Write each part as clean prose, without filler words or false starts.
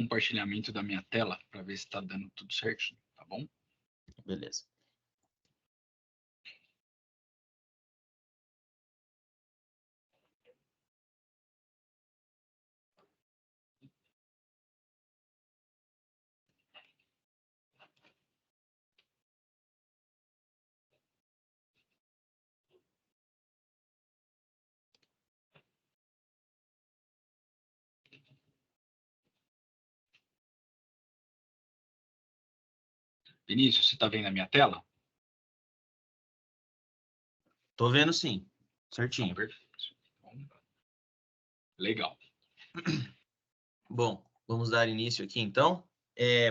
compartilhamento da minha tela para ver se está dando tudo certinho, tá bom? Beleza. Vinícius, você está vendo a minha tela? Tô vendo sim, Então, certinho. perfeito. Legal. Bom, vamos dar início aqui então.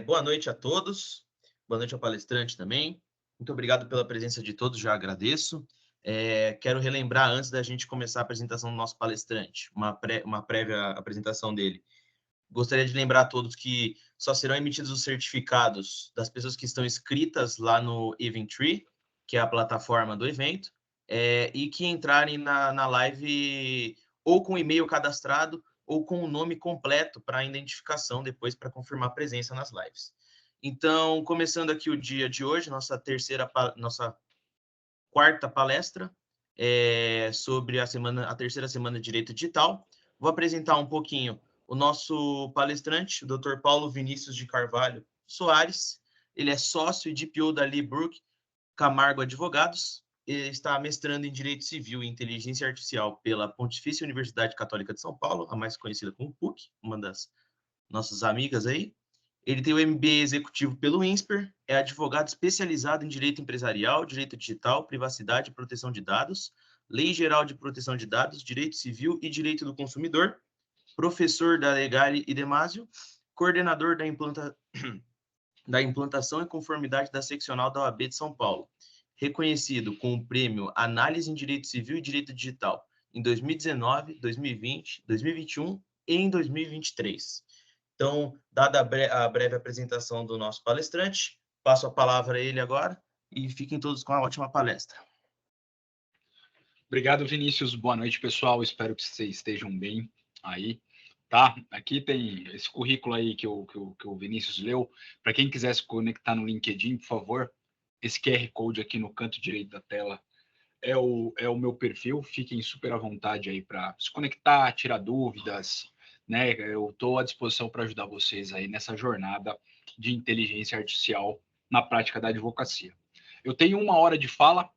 Boa noite a todos, boa noite ao palestrante também. Muito obrigado pela presença de todos, já agradeço. Quero relembrar, antes da gente começar a apresentação do nosso palestrante, uma prévia apresentação dele. Gostaria de lembrar a todos que só serão emitidos os certificados das pessoas que estão inscritas lá no Eventtree, que é a plataforma do evento, e que entrarem na live ou com e-mail cadastrado ou com o nome completo para identificação depois para confirmar presença nas lives. Então, começando aqui o dia de hoje, nossa quarta palestra sobre a terceira semana de Direito Digital. Vou apresentar um pouquinho o nosso palestrante, o Dr. Paulo Vinícius de Carvalho Soares. Ele é sócio e DPO da Lee Brook Camargo Advogados. Ele está mestrando em Direito Civil e Inteligência Artificial pela Pontifícia Universidade Católica de São Paulo, a mais conhecida como PUC, uma das nossas amigas aí. Ele tem o MBA executivo pelo INSPER, é advogado especializado em direito empresarial, direito digital, privacidade e proteção de dados, lei geral de proteção de dados, direito civil e direito do consumidor, professor da Legale e Demásio, coordenador da implantação e conformidade da seccional da OAB de São Paulo, reconhecido com o prêmio Análise em Direito Civil e Direito Digital em 2019, 2020, 2021 e em 2023. Então, dada a breve apresentação do nosso palestrante, passo a palavra a ele agora e fiquem todos com uma ótima palestra. Obrigado, Vinícius. Boa noite, pessoal. Espero que vocês estejam bem aí, tá? Aqui tem esse currículo aí que o Vinícius leu. Para quem quiser se conectar no LinkedIn, por favor, esse QR Code aqui no canto direito da tela é o meu perfil. Fiquem super à vontade aí para se conectar, tirar dúvidas, né? Eu estou à disposição para ajudar vocês aí nessa jornada de inteligência artificial na prática da advocacia. Eu tenho 1 hora de fala.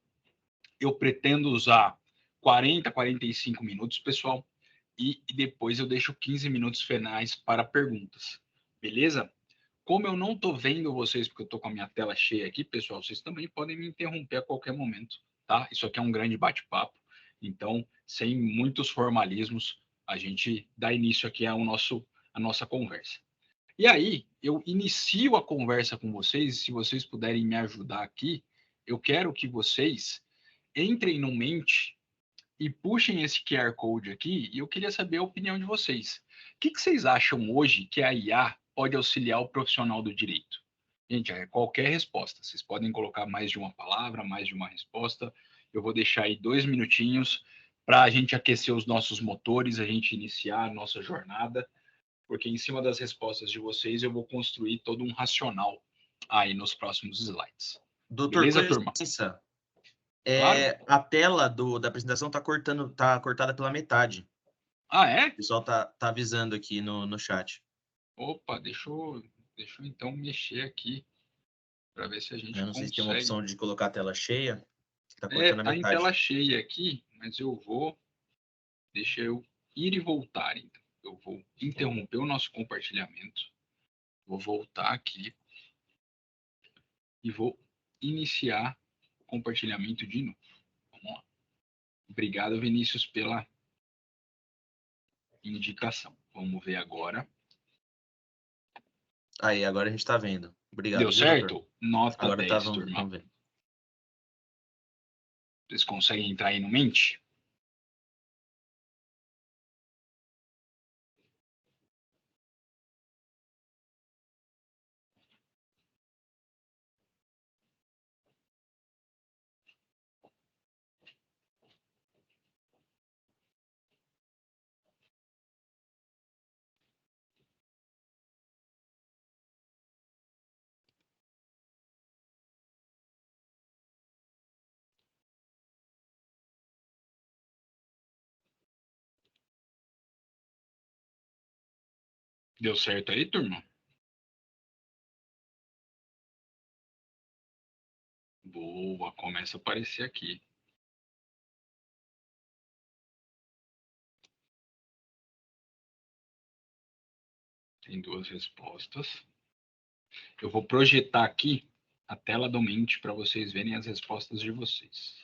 Eu pretendo usar 40, 45 minutos, pessoal, e depois eu deixo 15 minutos finais para perguntas, beleza? Como eu não estou vendo vocês, porque eu estou com a minha tela cheia aqui, pessoal, vocês também podem me interromper a qualquer momento, tá? Isso aqui é um grande bate-papo, então, sem muitos formalismos, a gente dá início aqui a nossa conversa. E aí, eu inicio a conversa com vocês, se vocês puderem me ajudar aqui, eu quero que vocês entrem no Mente e puxem esse QR Code aqui, e eu queria saber a opinião de vocês. O que vocês acham hoje que a IA pode auxiliar o profissional do direito? Gente, é qualquer resposta. Vocês podem colocar mais de uma palavra, mais de uma resposta. Eu vou deixar aí 2 minutinhos para a gente aquecer os nossos motores, a gente iniciar a nossa jornada, porque em cima das respostas de vocês eu vou construir todo um racional aí nos próximos slides. Doutor, com Beleza, turma? licença, Claro. a tela da apresentação está cortada pela metade. Ah, é? O pessoal tá avisando aqui no chat. Opa, deixa eu então mexer aqui para ver se a gente Eu não sei se tem uma consegue. opção de colocar a tela cheia. Está É, cortando a tá em tela metade. cheia aqui, mas deixa eu ir e voltar, então. Eu vou interromper o nosso compartilhamento, vou voltar aqui e vou iniciar o compartilhamento de novo. Vamos lá. Obrigado, Vinícius, pela indicação. Vamos ver agora. Aí, agora a gente está vendo. Deu Obrigado, viu, doutor? certo? Nota Agora tá, 10, vamos turma. ver. Vocês conseguem entrar aí no Mente? Deu certo aí, turma? Boa, começa a aparecer aqui. Tem 2 respostas. Eu vou projetar aqui a tela do Mente para vocês verem as respostas de vocês.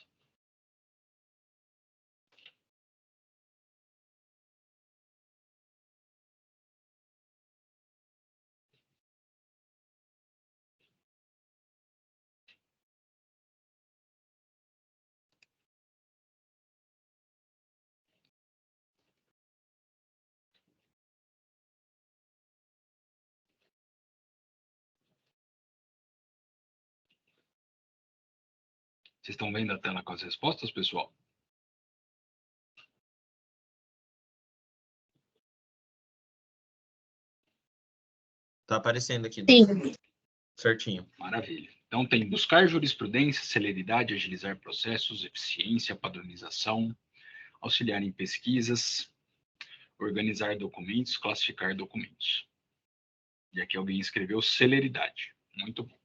Vocês estão vendo a tela com as respostas, pessoal? Tá aparecendo aqui. Sim. Certinho. Maravilha. Então tem buscar jurisprudência, celeridade, agilizar processos, eficiência, padronização, auxiliar em pesquisas, organizar documentos, classificar documentos. E aqui alguém escreveu celeridade. Muito bom,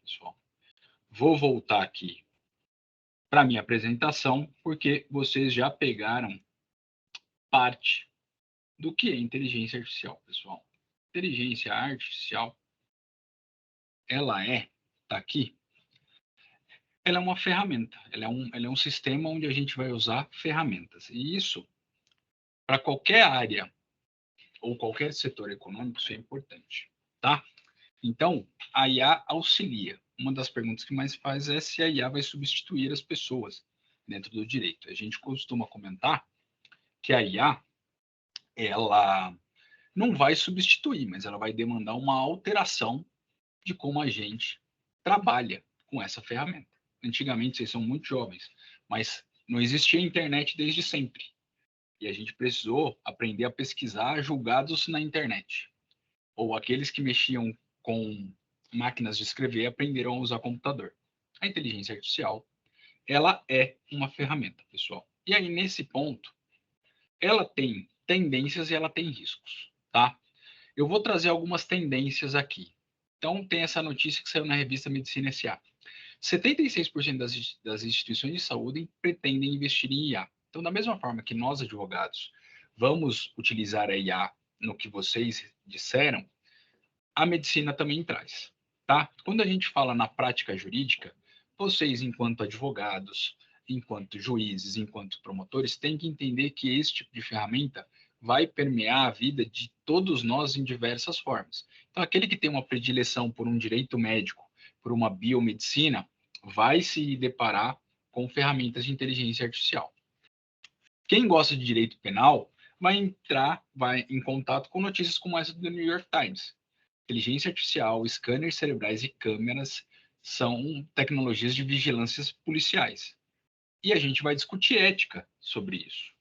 pessoal. Vou voltar aqui para minha apresentação, porque vocês já pegaram parte do que é inteligência artificial, pessoal. Inteligência artificial, ela tá aqui, ela é uma ferramenta, ela é um sistema onde a gente vai usar ferramentas. E isso, para qualquer área ou qualquer setor econômico, isso é importante, tá? Então, a IA auxilia. Uma das perguntas que mais faz é se a IA vai substituir as pessoas dentro do direito. A gente costuma comentar que a IA, ela não vai substituir, mas ela vai demandar uma alteração de como a gente trabalha com essa ferramenta. Antigamente, vocês são muito jovens, mas não existia internet desde sempre. E a gente precisou aprender a pesquisar julgados na internet. Ou aqueles que mexiam com máquinas de escrever aprenderam a usar computador. A inteligência artificial, ela é uma ferramenta, pessoal. E aí, nesse ponto, ela tem tendências e ela tem riscos, tá? Eu vou trazer algumas tendências aqui. Então, tem essa notícia que saiu na revista Medicina S.A. 76% das instituições de saúde pretendem investir em IA. Então, da mesma forma que nós, advogados, vamos utilizar a IA no que vocês disseram, a medicina também traz, tá? Quando a gente fala na prática jurídica, vocês, enquanto advogados, enquanto juízes, enquanto promotores, têm que entender que esse tipo de ferramenta vai permear a vida de todos nós em diversas formas. Então, aquele que tem uma predileção por um direito médico, por uma biomedicina, vai se deparar com ferramentas de inteligência artificial. Quem gosta de direito penal vai em contato com notícias como essa do New York Times. Inteligência artificial, scanners cerebrais e câmeras são tecnologias de vigilâncias policiais. E a gente vai discutir ética sobre isso,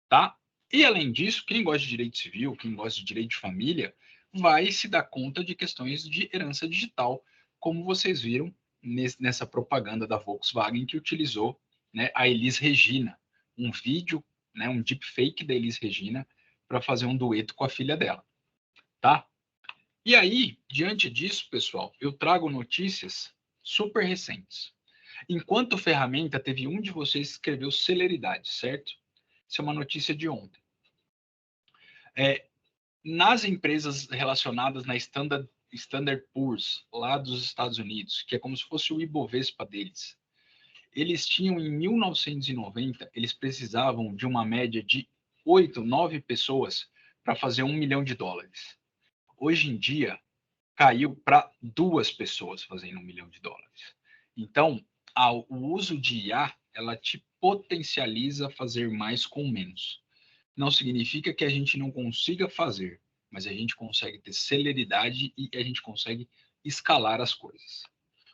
tá? E além disso, quem gosta de direito civil, quem gosta de direito de família, vai se dar conta de questões de herança digital, como vocês viram nessa propaganda da Volkswagen que utilizou, né, a Elis Regina, um vídeo, né, um deepfake da Elis Regina para fazer um dueto com a filha dela, tá? E aí, diante disso, pessoal, eu trago notícias super recentes. Enquanto ferramenta, teve um de vocês que escreveu celeridade, certo? Isso é uma notícia de ontem. Nas empresas relacionadas na Standard Poor's, lá dos Estados Unidos, que é como se fosse o Ibovespa deles, eles tinham, em 1990, eles precisavam de uma média de 8, 9 pessoas para fazer $1 milhão. Hoje em dia, caiu para 2 pessoas fazendo $1 milhão. Então, o uso de IA, ela te potencializa fazer mais com menos. Não significa que a gente não consiga fazer, mas a gente consegue ter celeridade e a gente consegue escalar as coisas.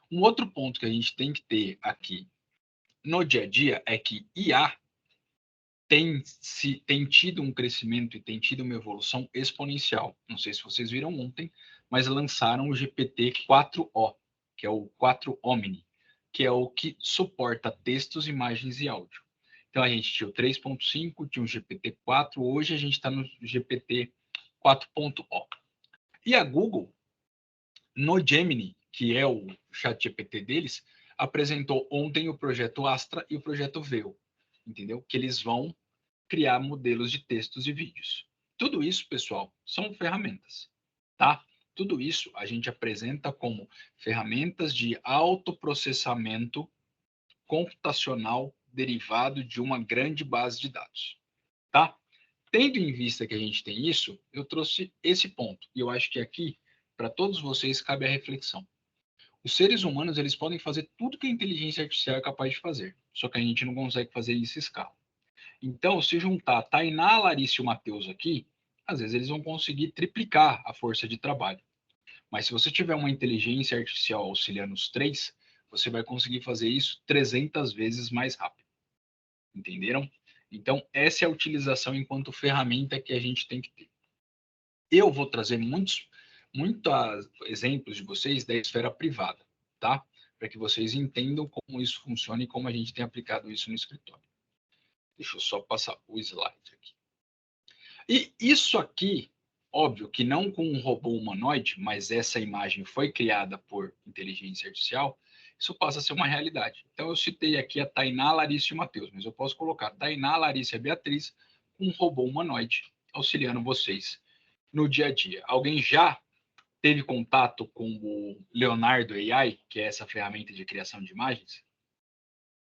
Um outro ponto que a gente tem que ter aqui no dia a dia é que IA tem tido um crescimento e tem tido uma evolução exponencial. Não sei se vocês viram ontem, mas lançaram o GPT-4o, que é o 4 Omni, que é o que suporta textos, imagens e áudio. Então, a gente tinha o 3.5, tinha o GPT-4, hoje a gente está no GPT-4o. 4.0. E a Google, no Gemini, que é o ChatGPT deles, apresentou ontem o projeto Astra e o projeto Veo, entendeu? Que eles vão criar modelos de textos e vídeos. Tudo isso, pessoal, são ferramentas, tá? Tudo isso a gente apresenta como ferramentas de autoprocessamento computacional derivado de uma grande base de dados, tá? Tendo em vista que a gente tem isso, eu trouxe esse ponto. E eu acho que aqui, para todos vocês, cabe a reflexão. Os seres humanos, eles podem fazer tudo que a inteligência artificial é capaz de fazer, só que a gente não consegue fazer isso em escala. Então, se juntar Tainá, Larissa e o Matheus aqui, às vezes eles vão conseguir triplicar a força de trabalho. Mas se você tiver uma inteligência artificial auxiliando os três, você vai conseguir fazer isso 300 vezes mais rápido. Entenderam? Então, essa é a utilização enquanto ferramenta que a gente tem que ter. Eu vou trazer muitos exemplos de vocês da esfera privada, tá? Para que vocês entendam como isso funciona e como a gente tem aplicado isso no escritório. Deixa eu só passar o slide aqui. E isso aqui, óbvio que não com um robô humanoide, mas essa imagem foi criada por inteligência artificial, isso passa a ser uma realidade. Então, eu citei aqui a Tainá, Larissa e o Matheus, mas eu posso colocar Tainá, Larissa e a Beatriz com um robô humanoide auxiliando vocês no dia a dia. Alguém já teve contato com o Leonardo AI, que é essa ferramenta de criação de imagens?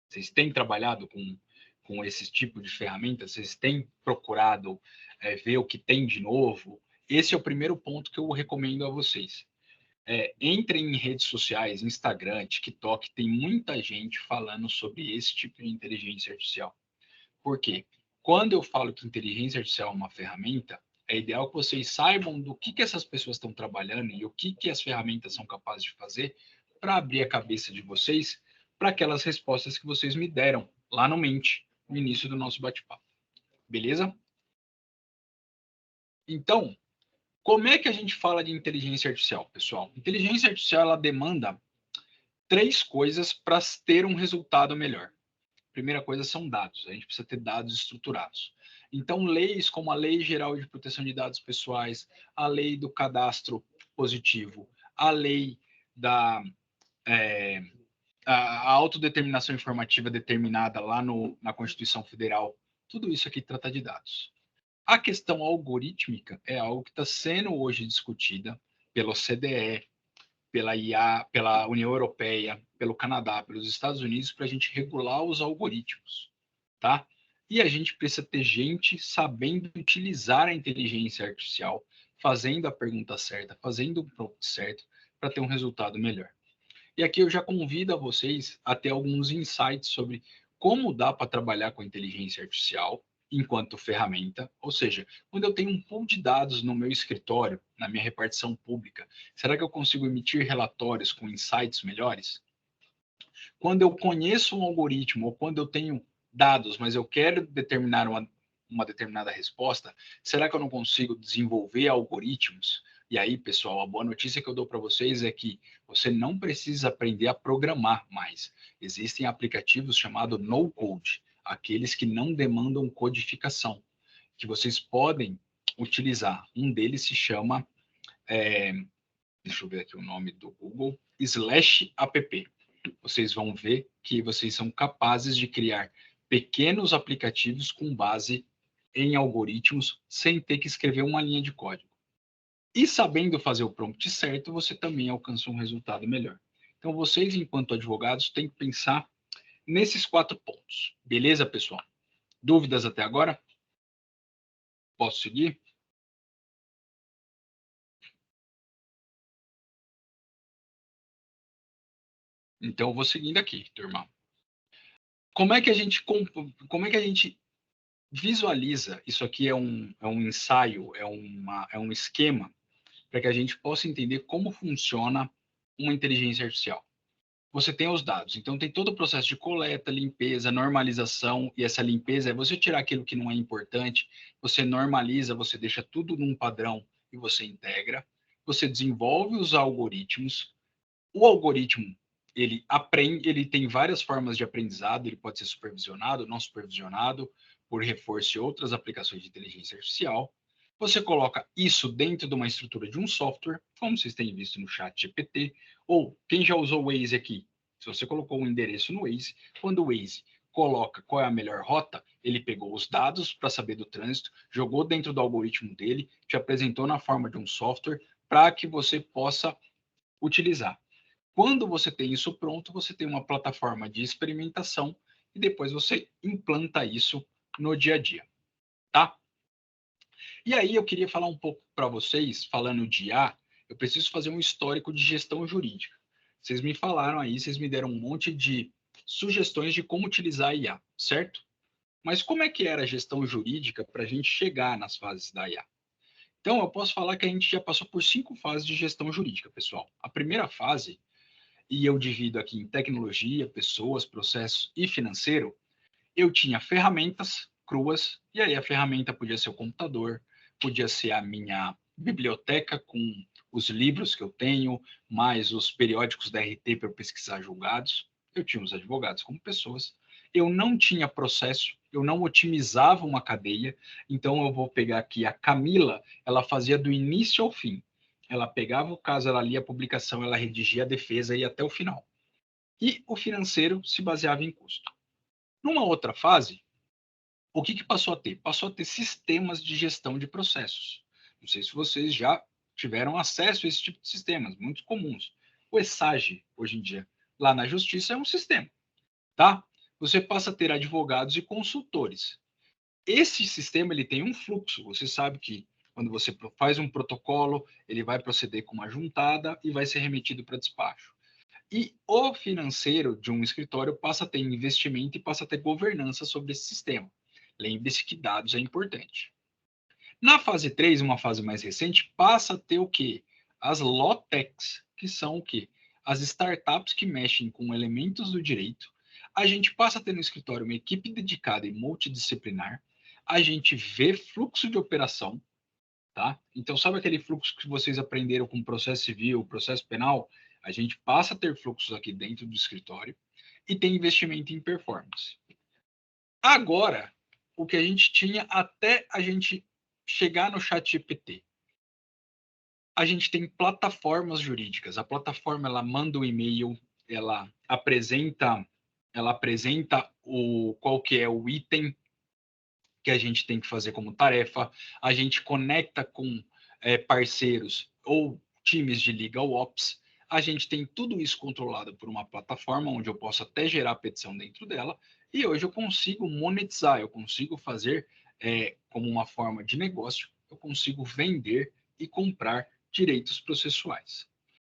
Vocês têm trabalhado com esse tipo de ferramenta? Vocês têm procurado ver o que tem de novo? Esse é o primeiro ponto que eu recomendo a vocês. Entrem em redes sociais, Instagram, TikTok, tem muita gente falando sobre esse tipo de inteligência artificial. Por quê? Quando eu falo que inteligência artificial é uma ferramenta, é ideal que vocês saibam do que essas pessoas estão trabalhando e o que as ferramentas são capazes de fazer para abrir a cabeça de vocês para aquelas respostas que vocês me deram lá no Mente, no início do nosso bate-papo. Beleza? Então, como é que a gente fala de inteligência artificial, pessoal? Inteligência artificial ela demanda 3 coisas para ter um resultado melhor. Primeira coisa são dados. A gente precisa ter dados estruturados. Então, leis como a Lei Geral de Proteção de Dados Pessoais, a Lei do Cadastro Positivo, a Lei da a autodeterminação informativa determinada lá na Constituição Federal, tudo isso aqui trata de dados. A questão algorítmica é algo que está sendo hoje discutida pela OCDE, pela IA, pela União Europeia, pelo Canadá, pelos Estados Unidos, para a gente regular os algoritmos, tá? E a gente precisa ter gente sabendo utilizar a inteligência artificial, fazendo a pergunta certa, fazendo o prompt certo, para ter um resultado melhor. E aqui eu já convido a vocês a ter alguns insights sobre como dá para trabalhar com a inteligência artificial enquanto ferramenta, ou seja, quando eu tenho um pool de dados no meu escritório, na minha repartição pública, será que eu consigo emitir relatórios com insights melhores? Quando eu conheço um algoritmo ou quando eu tenho dados, mas eu quero determinar uma determinada resposta, será que eu não consigo desenvolver algoritmos? E aí, pessoal, a boa notícia que eu dou para vocês é que você não precisa aprender a programar mais. Existem aplicativos chamados no-code, aqueles que não demandam codificação, que vocês podem utilizar. Um deles se chama, deixa eu ver aqui o nome do Google, /app. Vocês vão ver que vocês são capazes de criar pequenos aplicativos com base em algoritmos sem ter que escrever uma linha de código. E sabendo fazer o prompt certo, você também alcança um resultado melhor. Então, vocês, enquanto advogados, têm que pensar nesses 4 pontos. Beleza, pessoal? Dúvidas até agora? Posso seguir? Então, eu vou seguindo aqui, turma. Como é que a gente visualiza? Isso aqui é um ensaio, é um esquema para que a gente possa entender como funciona uma inteligência artificial. Você tem os dados, então tem todo o processo de coleta, limpeza, normalização, e essa limpeza é você tirar aquilo que não é importante, você normaliza, você deixa tudo num padrão e você integra, você desenvolve os algoritmos. O algoritmo, ele aprende, ele tem várias formas de aprendizado, ele pode ser supervisionado, não supervisionado, por reforço e outras aplicações de inteligência artificial. Você coloca isso dentro de uma estrutura de um software, como vocês têm visto no chat GPT, ou quem já usou o Waze aqui, se você colocou um endereço no Waze, quando o Waze coloca qual é a melhor rota, ele pegou os dados para saber do trânsito, jogou dentro do algoritmo dele, te apresentou na forma de um software para que você possa utilizar. Quando você tem isso pronto, você tem uma plataforma de experimentação e depois você implanta isso no dia a dia, tá? E aí eu queria falar um pouco para vocês, falando de IA, eu preciso fazer um histórico de gestão jurídica. Vocês me falaram aí, vocês me deram um monte de sugestões de como utilizar a IA, certo? Mas como é que era a gestão jurídica para a gente chegar nas fases da IA? Então, eu posso falar que a gente já passou por 5 fases de gestão jurídica, pessoal. A primeira fase, e eu divido aqui em tecnologia, pessoas, processos e financeiro, eu tinha ferramentas cruas, e aí a ferramenta podia ser o computador, podia ser a minha biblioteca com os livros que eu tenho, mais os periódicos da RT para eu pesquisar julgados. Eu tinha os advogados como pessoas. Eu não tinha processo, eu não otimizava uma cadeia. Então eu vou pegar aqui a Camila, ela fazia do início ao fim. Ela pegava o caso, ela lia a publicação, ela redigia a defesa e até o final. E o financeiro se baseava em custo. Numa outra fase, o que passou a ter? Passou a ter sistemas de gestão de processos. Não sei se vocês já tiveram acesso a esse tipo de sistemas, muito comuns. O ESAGE, hoje em dia, lá na Justiça, é um sistema, tá? Você passa a ter advogados e consultores. Esse sistema ele tem um fluxo. Você sabe que quando você faz um protocolo, ele vai proceder com uma juntada e vai ser remetido para despacho. E o financeiro de um escritório passa a ter investimento e passa a ter governança sobre esse sistema. Lembre-se que dados é importante. Na fase 3, uma fase mais recente, passa a ter o quê? As Lawtechs, que são o quê? As startups que mexem com elementos do direito. A gente passa a ter no escritório uma equipe dedicada e multidisciplinar. A gente vê fluxo de operação, tá? Então, sabe aquele fluxo que vocês aprenderam com processo civil, processo penal? A gente passa a ter fluxos aqui dentro do escritório e tem investimento em performance. Agora, o que a gente tinha até a gente chegar no chat GPT. A gente tem plataformas jurídicas. A plataforma ela manda o e-mail, ela apresenta qual que é o item que a gente tem que fazer como tarefa. A gente conecta com parceiros ou times de legal ops. A gente tem tudo isso controlado por uma plataforma onde eu posso até gerar petição dentro dela e hoje eu consigo monetizar, eu consigo fazer como uma forma de negócio, eu consigo vender e comprar direitos processuais.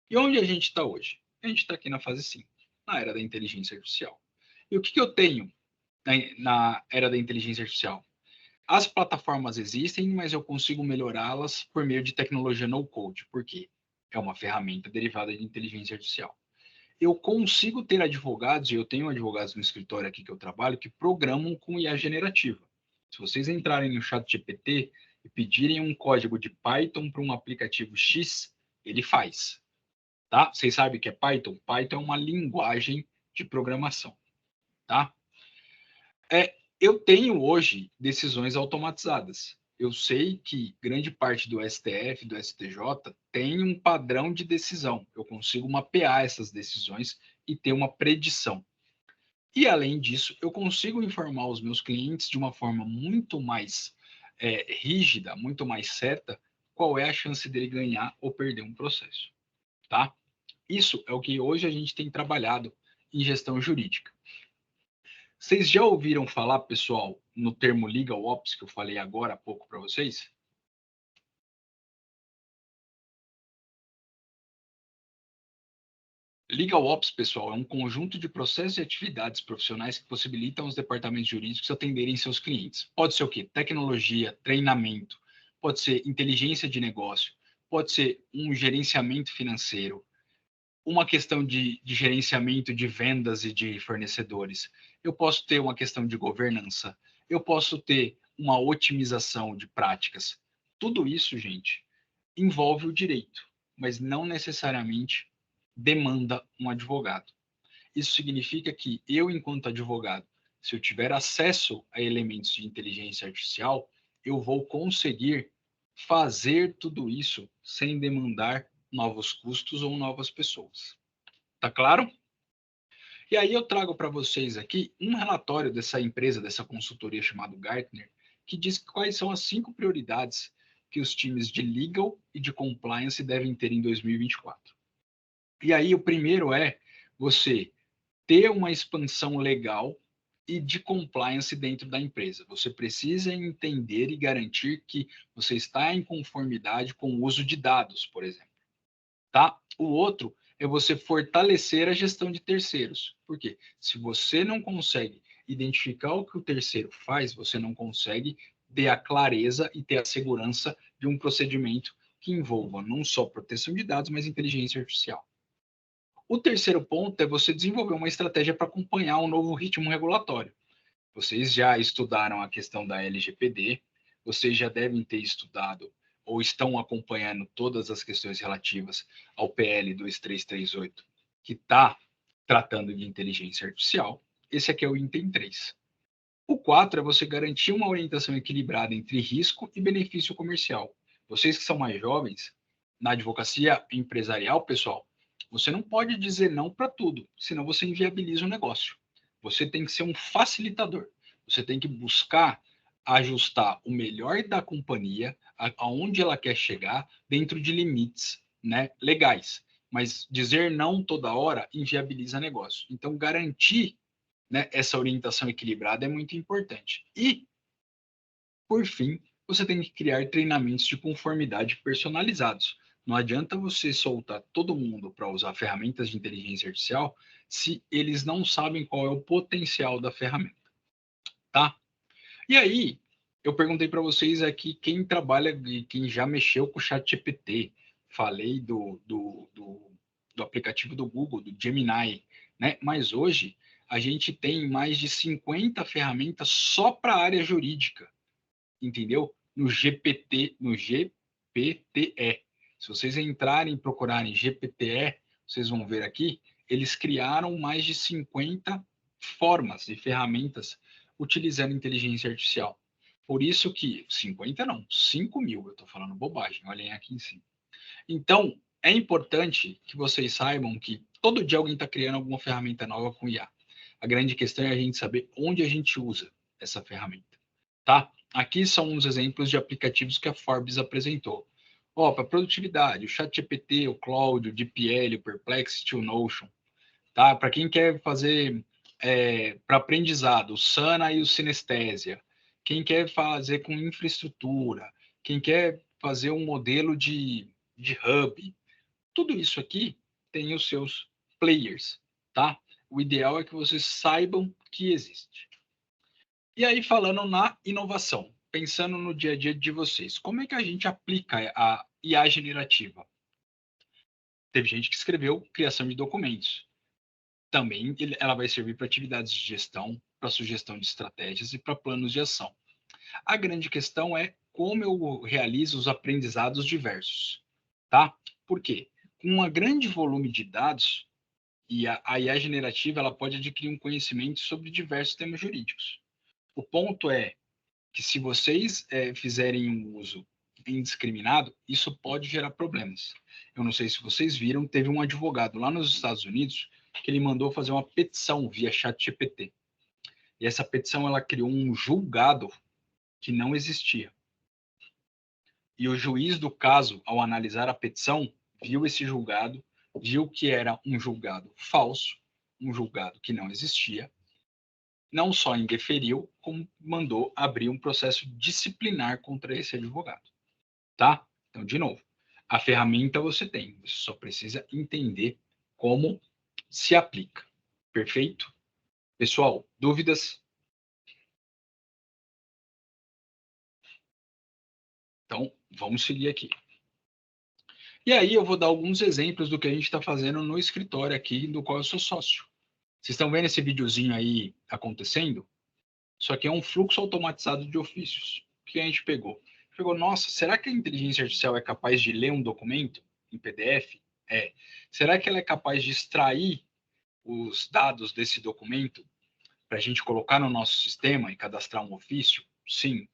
E onde a gente está hoje? A gente está aqui na fase 5, na era da inteligência artificial. E o que eu tenho na era da inteligência artificial? As plataformas existem, mas eu consigo melhorá-las por meio de tecnologia no-code. Por quê? É uma ferramenta derivada de inteligência artificial. Eu consigo ter advogados, e eu tenho advogados no escritório aqui que eu trabalho, que programam com IA generativa. Se vocês entrarem no chat GPT e pedirem um código de Python para um aplicativo X, ele faz. Tá? Vocês sabem o que é Python? Python é uma linguagem de programação. Tá? Eu tenho hoje decisões automatizadas. Eu sei que grande parte do STF, do STJ, tem um padrão de decisão. Eu consigo mapear essas decisões e ter uma predição. E, além disso, eu consigo informar os meus clientes de uma forma muito mais rígida, muito mais certa, qual é a chance dele ganhar ou perder um processo. Tá? Isso é o que hoje a gente tem trabalhado em gestão jurídica. Vocês já ouviram falar, pessoal, no termo Legal Ops que eu falei agora há pouco para vocês? Legal Ops, pessoal, é um conjunto de processos e atividades profissionais que possibilitam os departamentos jurídicos atenderem seus clientes. Pode ser o quê? Tecnologia, treinamento, pode ser inteligência de negócio, pode ser um gerenciamento financeiro, uma questão de gerenciamento de vendas e de fornecedores. Eu posso ter uma questão de governança. Eu posso ter uma otimização de práticas. Tudo isso, gente, envolve o direito, mas não necessariamente demanda um advogado. Isso significa que eu, enquanto advogado, se eu tiver acesso a elementos de inteligência artificial, eu vou conseguir fazer tudo isso sem demandar novos custos ou novas pessoas. Tá claro? E aí eu trago para vocês aqui um relatório dessa empresa, dessa consultoria chamada Gartner, que diz quais são as 5 prioridades que os times de legal e de compliance devem ter em 2024. E aí o primeiro é você ter uma expansão legal e de compliance dentro da empresa. Você precisa entender e garantir que você está em conformidade com o uso de dados, por exemplo. Tá? O outro é você fortalecer a gestão de terceiros. Por quê? Se você não consegue identificar o que o terceiro faz, você não consegue ter a clareza e ter a segurança de um procedimento que envolva não só proteção de dados, mas inteligência artificial. O terceiro ponto é você desenvolver uma estratégia para acompanhar um novo ritmo regulatório. Vocês já estudaram a questão da LGPD, vocês já devem ter estudado ou estão acompanhando todas as questões relativas ao PL 2338, que está tratando de inteligência artificial. Esse aqui é o item 3. O 4 é você garantir uma orientação equilibrada entre risco e benefício comercial. Vocês que são mais jovens, na advocacia empresarial, pessoal, você não pode dizer não para tudo, senão você inviabiliza o negócio. Você tem que ser um facilitador. Você tem que buscar ajustar o melhor da companhia, aonde ela quer chegar, dentro de limites, né, legais. Mas dizer não toda hora inviabiliza negócio. Então, garantir, né, essa orientação equilibrada é muito importante. E, por fim, você tem que criar treinamentos de conformidade personalizados. Não adianta você soltar todo mundo para usar ferramentas de inteligência artificial se eles não sabem qual é o potencial da ferramenta, tá? E aí, eu perguntei para vocês aqui quem trabalha e quem já mexeu com o ChatGPT. Falei do aplicativo do Google, do Gemini, né? Mas hoje a gente tem mais de 50 ferramentas só para a área jurídica, entendeu? No GPTE. Se vocês entrarem e procurarem GPTE, vocês vão ver aqui, eles criaram mais de 50 formas e ferramentas utilizando inteligência artificial. Por isso que 50 não, 5 mil, eu estou falando bobagem, olhem aqui em cima. Então, é importante que vocês saibam que todo dia alguém está criando alguma ferramenta nova com IA. A grande questão é a gente saber onde a gente usa essa ferramenta, tá? Aqui são uns exemplos de aplicativos que a Forbes apresentou. Ó, para produtividade, o ChatGPT, o Claude, o DeepL, o Perplexity, o Notion, tá? Para quem quer fazer para aprendizado, o Sana e o Synesthesia. Quem quer fazer com infraestrutura, quem quer fazer um modelo de hub, tudo isso aqui tem os seus players, tá? O ideal é que vocês saibam que existe. E aí, falando na inovação, pensando no dia a dia de vocês, como é que a gente aplica a IA generativa? Teve gente que escreveu criação de documentos. Também ela vai servir para atividades de gestão, para sugestão de estratégias e para planos de ação. A grande questão é como eu realizo os aprendizados diversos, tá? Por quê? Com um grande volume de dados, e a IA generativa ela pode adquirir um conhecimento sobre diversos temas jurídicos. O ponto é que se vocês fizerem um uso indiscriminado, isso pode gerar problemas. Eu não sei se vocês viram, teve um advogado lá nos Estados Unidos que ele mandou fazer uma petição via ChatGPT. E essa petição ela criou um julgado que não existia. E o juiz do caso, ao analisar a petição, viu esse julgado, viu que era um julgado falso, um julgado que não existia, não só indeferiu, como mandou abrir um processo disciplinar contra esse advogado, tá? Então, de novo, a ferramenta você tem, você só precisa entender como se aplica. Perfeito? Pessoal, dúvidas? Então, vamos seguir aqui. E aí eu vou dar alguns exemplos do que a gente está fazendo no escritório aqui, do qual eu sou sócio. Vocês estão vendo esse videozinho aí acontecendo? Isso aqui é um fluxo automatizado de ofícios. O que a gente pegou? Pegou, nossa, será que a inteligência artificial é capaz de ler um documento em PDF? É. Será que ela é capaz de extrair os dados desse documento para a gente colocar no nosso sistema e cadastrar um ofício? Sim.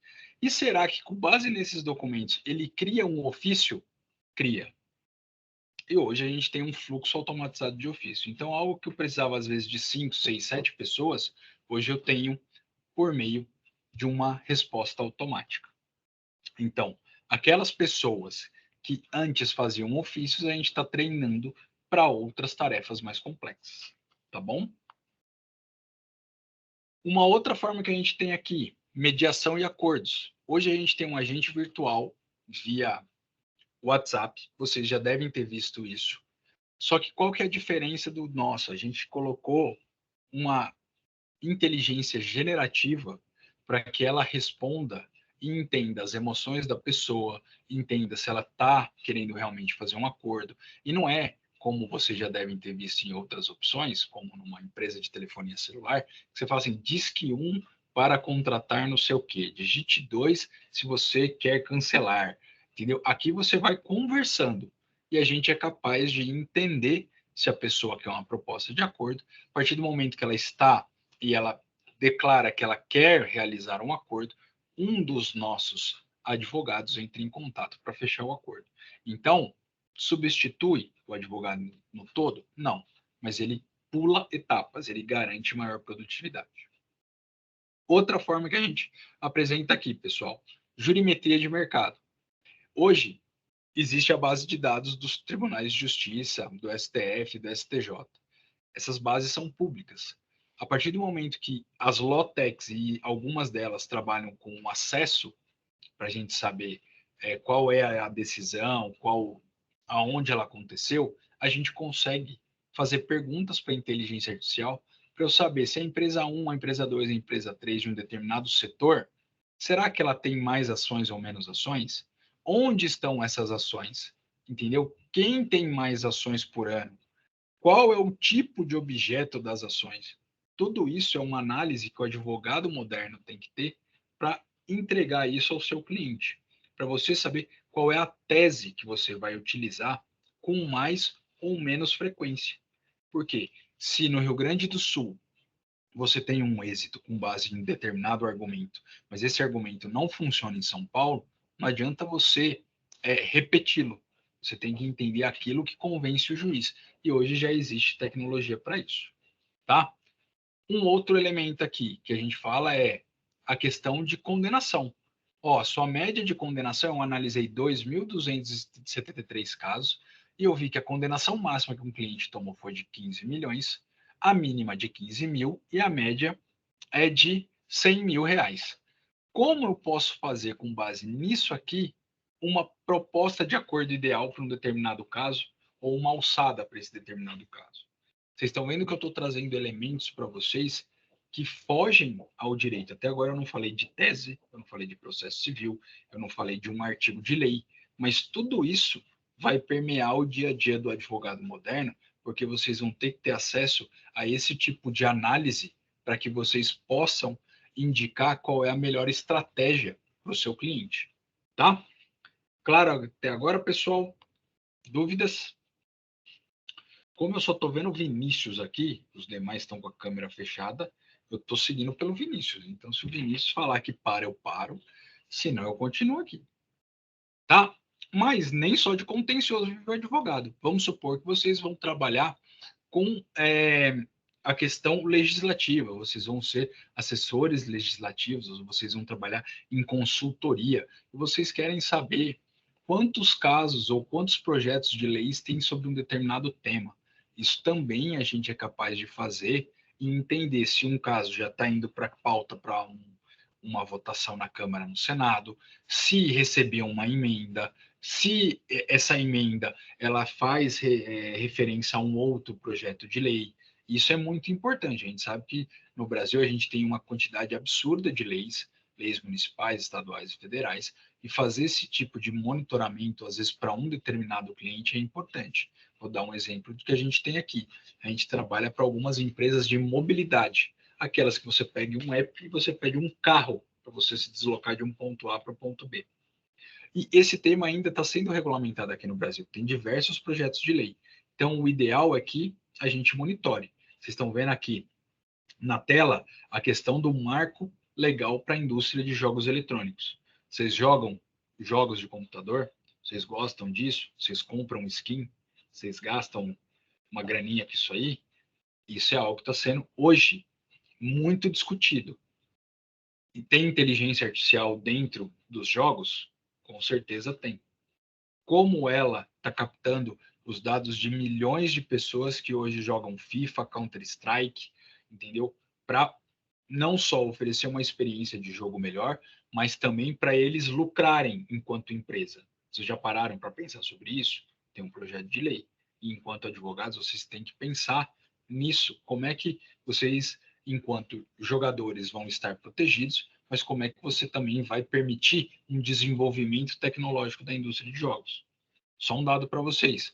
E será que, com base nesses documentos, ele cria um ofício? Cria. E hoje a gente tem um fluxo automatizado de ofício. Então, algo que eu precisava, às vezes, de 5, 6, 7 pessoas, hoje eu tenho por meio de uma resposta automática. Então, aquelas pessoas que antes faziam ofícios, a gente está treinando para outras tarefas mais complexas. Tá bom? Uma outra forma que a gente tem aqui, mediação e acordos. Hoje a gente tem um agente virtual via WhatsApp, vocês já devem ter visto isso. Só que qual que é a diferença do nosso? A gente colocou uma inteligência generativa para que ela responda e entenda as emoções da pessoa, entenda se ela está querendo realmente fazer um acordo. E não é como vocês já devem ter visto em outras opções, como numa empresa de telefonia celular, que você fala assim, disque 1 para contratar não sei o quê, digite 2 se você quer cancelar, entendeu? Aqui você vai conversando e a gente é capaz de entender se a pessoa quer uma proposta de acordo, a partir do momento que ela está e ela declara que ela quer realizar um acordo, um dos nossos advogados entra em contato para fechar o acordo. Então, substitui o advogado no todo? Não, mas ele pula etapas, ele garante maior produtividade. Outra forma que a gente apresenta aqui, pessoal, jurimetria de mercado. Hoje, existe a base de dados dos tribunais de justiça, do STF, do STJ. Essas bases são públicas. A partir do momento que as Lawtechs e algumas delas trabalham com acesso para a gente saber qual é a decisão, aonde ela aconteceu, a gente consegue fazer perguntas para a inteligência artificial para eu saber se a empresa 1, a empresa 2, a empresa 3 de um determinado setor, será que ela tem mais ações ou menos ações? Onde estão essas ações? Entendeu? Quem tem mais ações por ano? Qual é o tipo de objeto das ações? Tudo isso é uma análise que o advogado moderno tem que ter para entregar isso ao seu cliente, para você saber qual é a tese que você vai utilizar com mais ou menos frequência. Porque se no Rio Grande do Sul você tem um êxito com base em determinado argumento, mas esse argumento não funciona em São Paulo, não adianta você repeti-lo. Você tem que entender aquilo que convence o juiz. E hoje já existe tecnologia para isso, tá? Um outro elemento aqui que a gente fala é a questão de condenação. Ó, sua média de condenação, eu analisei 2.273 casos e eu vi que a condenação máxima que um cliente tomou foi de 15 milhões, a mínima de 15 mil e a média é de 100 mil reais. Como eu posso fazer, com base nisso aqui, uma proposta de acordo ideal para um determinado caso ou uma alçada para esse determinado caso? Vocês estão vendo que eu estou trazendo elementos para vocês que fogem ao direito. Até agora eu não falei de tese, eu não falei de processo civil, eu não falei de um artigo de lei, mas tudo isso vai permear o dia a dia do advogado moderno, porque vocês vão ter que ter acesso a esse tipo de análise para que vocês possam indicar qual é a melhor estratégia para o seu cliente, tá? Claro, até agora, pessoal, dúvidas? Como eu só estou vendo o Vinícius aqui, os demais estão com a câmera fechada, eu estou seguindo pelo Vinícius. Então, se o Vinícius falar que para, eu paro, senão eu continuo aqui, tá? Mas nem só de contencioso vive o advogado. Vamos supor que vocês vão trabalhar com a questão legislativa, vocês vão ser assessores legislativos, vocês vão trabalhar em consultoria, e vocês querem saber quantos casos ou quantos projetos de leis tem sobre um determinado tema. Isso também a gente é capaz de fazer e entender se um caso já está indo para pauta para uma votação na Câmara, no Senado, se recebeu uma emenda, se essa emenda ela faz referência a um outro projeto de lei. Isso é muito importante. A gente sabe que no Brasil a gente tem uma quantidade absurda de leis, leis municipais, estaduais e federais, e fazer esse tipo de monitoramento, às vezes, para um determinado cliente é importante. Vou dar um exemplo do que a gente tem aqui. A gente trabalha para algumas empresas de mobilidade, aquelas que você pega um app e você pede um carro para você se deslocar de um ponto A para o ponto B. E esse tema ainda está sendo regulamentado aqui no Brasil. Tem diversos projetos de lei. Então, o ideal é que a gente monitore. Vocês estão vendo aqui na tela a questão do marco legal para a indústria de jogos eletrônicos. Vocês jogam jogos de computador? Vocês gostam disso? Vocês compram skin? Vocês gastam uma graninha com isso aí? Isso é algo que está sendo, hoje, muito discutido. E tem inteligência artificial dentro dos jogos? Com certeza tem. Como ela está captando os dados de milhões de pessoas que hoje jogam FIFA, Counter-Strike, entendeu? Para não só oferecer uma experiência de jogo melhor, mas também para eles lucrarem enquanto empresa. Vocês já pararam para pensar sobre isso? Tem um projeto de lei. E enquanto advogados, vocês têm que pensar nisso. Como é que vocês, enquanto jogadores, vão estar protegidos, mas como é que você também vai permitir um desenvolvimento tecnológico da indústria de jogos? Só um dado para vocês.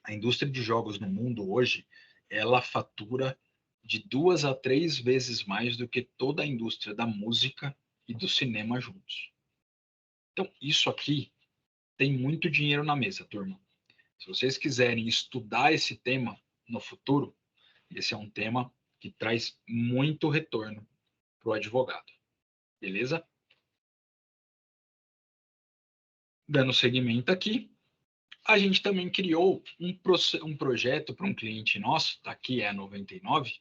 A indústria de jogos no mundo hoje, ela fatura de 2 a 3 vezes mais do que toda a indústria da música e do cinema juntos. Então, isso aqui tem muito dinheiro na mesa, turma. Se vocês quiserem estudar esse tema no futuro, esse é um tema que traz muito retorno para o advogado. Beleza? Dando seguimento aqui, a gente também criou um projeto para um cliente nosso, tá aqui é a 99,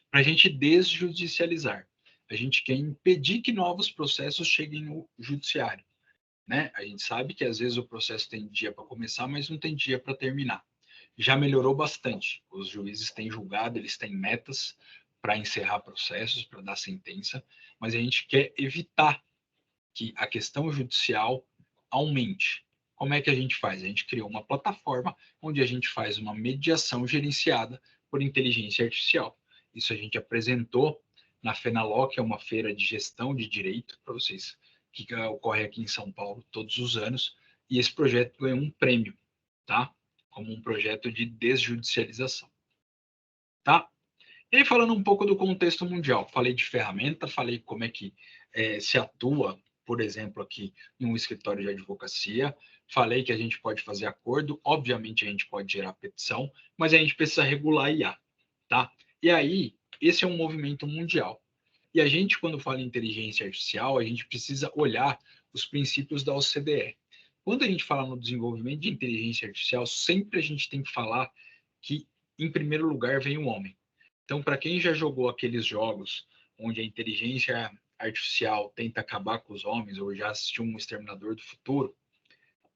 para a gente desjudicializar. A gente quer impedir que novos processos cheguem no judiciário. Né? A gente sabe que às vezes o processo tem dia para começar, mas não tem dia para terminar. Já melhorou bastante. Os juízes têm julgado, eles têm metas para encerrar processos, para dar sentença, mas a gente quer evitar que a questão judicial aumente. Como é que a gente faz? A gente criou uma plataforma onde a gente faz uma mediação gerenciada por inteligência artificial. Isso a gente apresentou na FENALO, que é uma feira de gestão de direito para vocês, que ocorre aqui em São Paulo todos os anos, e esse projeto ganhou um prêmio, tá? Como um projeto de desjudicialização, tá? E aí, falando um pouco do contexto mundial, falei de ferramenta, falei como é que se atua, por exemplo, aqui em um escritório de advocacia, falei que a gente pode fazer acordo, obviamente a gente pode gerar petição, mas a gente precisa regular a IA, tá? E aí, esse é um movimento mundial. E a gente, quando fala em inteligência artificial, a gente precisa olhar os princípios da OCDE. Quando a gente fala no desenvolvimento de inteligência artificial, sempre a gente tem que falar que, em primeiro lugar, vem o homem. Então, para quem já jogou aqueles jogos onde a inteligência artificial tenta acabar com os homens, ou já assistiu um Exterminador do Futuro,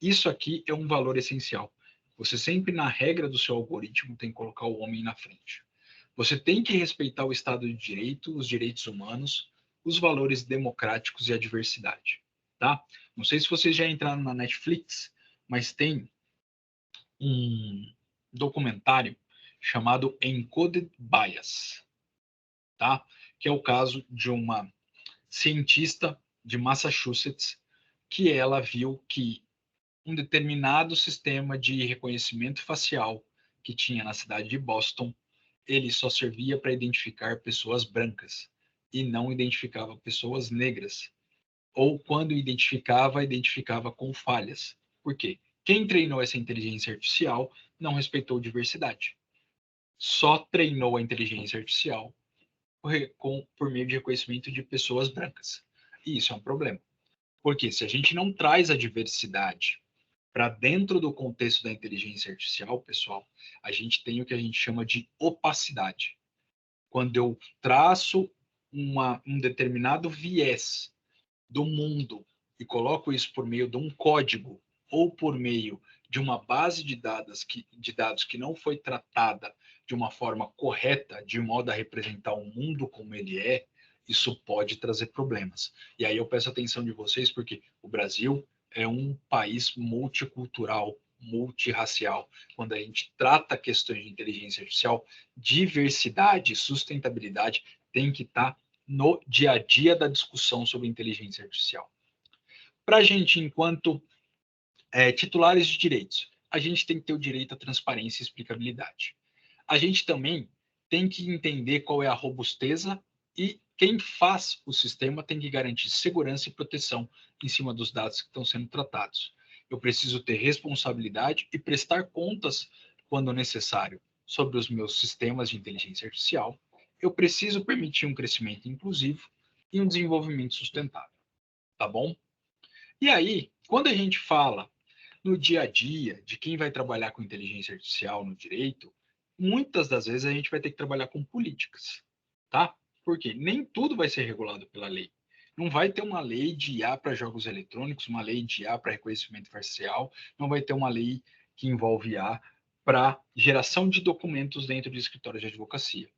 isso aqui é um valor essencial. Você sempre, na regra do seu algoritmo, tem que colocar o homem na frente. Você tem que respeitar o Estado de Direito, os direitos humanos, os valores democráticos e a diversidade, tá? Não sei se vocês já entraram na Netflix, mas tem um documentário chamado Encoded Bias, tá? Que é o caso de uma cientista de Massachusetts que ela viu que um determinado sistema de reconhecimento facial que tinha na cidade de Boston, ele só servia para identificar pessoas brancas e não identificava pessoas negras. Ou quando identificava, identificava com falhas. Por quê? Quem treinou essa inteligência artificial não respeitou diversidade. Só treinou a inteligência artificial por meio de reconhecimento de pessoas brancas. E isso é um problema. Porque se a gente não traz a diversidade para dentro do contexto da inteligência artificial, pessoal, a gente tem o que a gente chama de opacidade. Quando eu traço um determinado viés do mundo e coloco isso por meio de um código ou por meio de uma base de dados que não foi tratada de uma forma correta, de modo a representar o mundo como ele é, isso pode trazer problemas. E aí eu peço a atenção de vocês, porque o Brasil é um país multicultural, multirracial. Quando a gente trata questões de inteligência artificial, diversidade, sustentabilidade tem que estar no dia a dia da discussão sobre inteligência artificial. Para a gente, enquanto titulares de direitos, a gente tem que ter o direito à transparência e explicabilidade. A gente também tem que entender qual é a robusteza e quem faz o sistema tem que garantir segurança e proteção em cima dos dados que estão sendo tratados. Eu preciso ter responsabilidade e prestar contas, quando necessário, sobre os meus sistemas de inteligência artificial. Eu preciso permitir um crescimento inclusivo e um desenvolvimento sustentável. tá bom? E aí, quando a gente fala no dia a dia de quem vai trabalhar com inteligência artificial no direito, muitas das vezes a gente vai ter que trabalhar com políticas, tá? Porque nem tudo vai ser regulado pela lei. Não vai ter uma lei de IA para jogos eletrônicos, uma lei de IA para reconhecimento facial, não vai ter uma lei que envolve IA para geração de documentos dentro de escritórios de advocacia.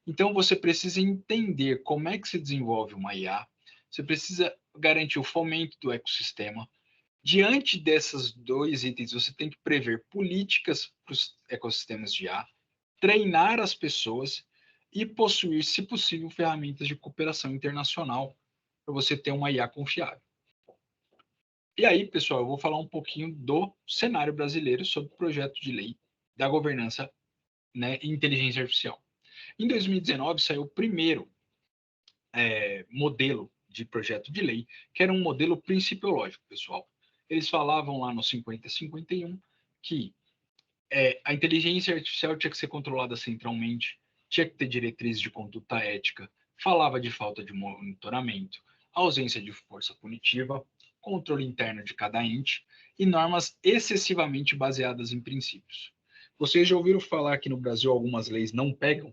Então, você precisa entender como é que se desenvolve uma IA, você precisa garantir o fomento do ecossistema. Diante desses dois itens, você tem que prever políticas para os ecossistemas de IA, treinar as pessoas e possuir, se possível, ferramentas de cooperação internacional para você ter uma IA confiável. E aí, pessoal, eu vou falar um pouquinho do cenário brasileiro sobre o projeto de lei da governança, né, e inteligência artificial. Em 2019, saiu o primeiro modelo de projeto de lei, que era um modelo principiológico, pessoal. Eles falavam lá no 5051 que a inteligência artificial tinha que ser controlada centralmente, tinha que ter diretrizes de conduta ética, falava de falta de monitoramento, ausência de força punitiva, controle interno de cada ente e normas excessivamente baseadas em princípios. Vocês já ouviram falar que no Brasil algumas leis não pegam?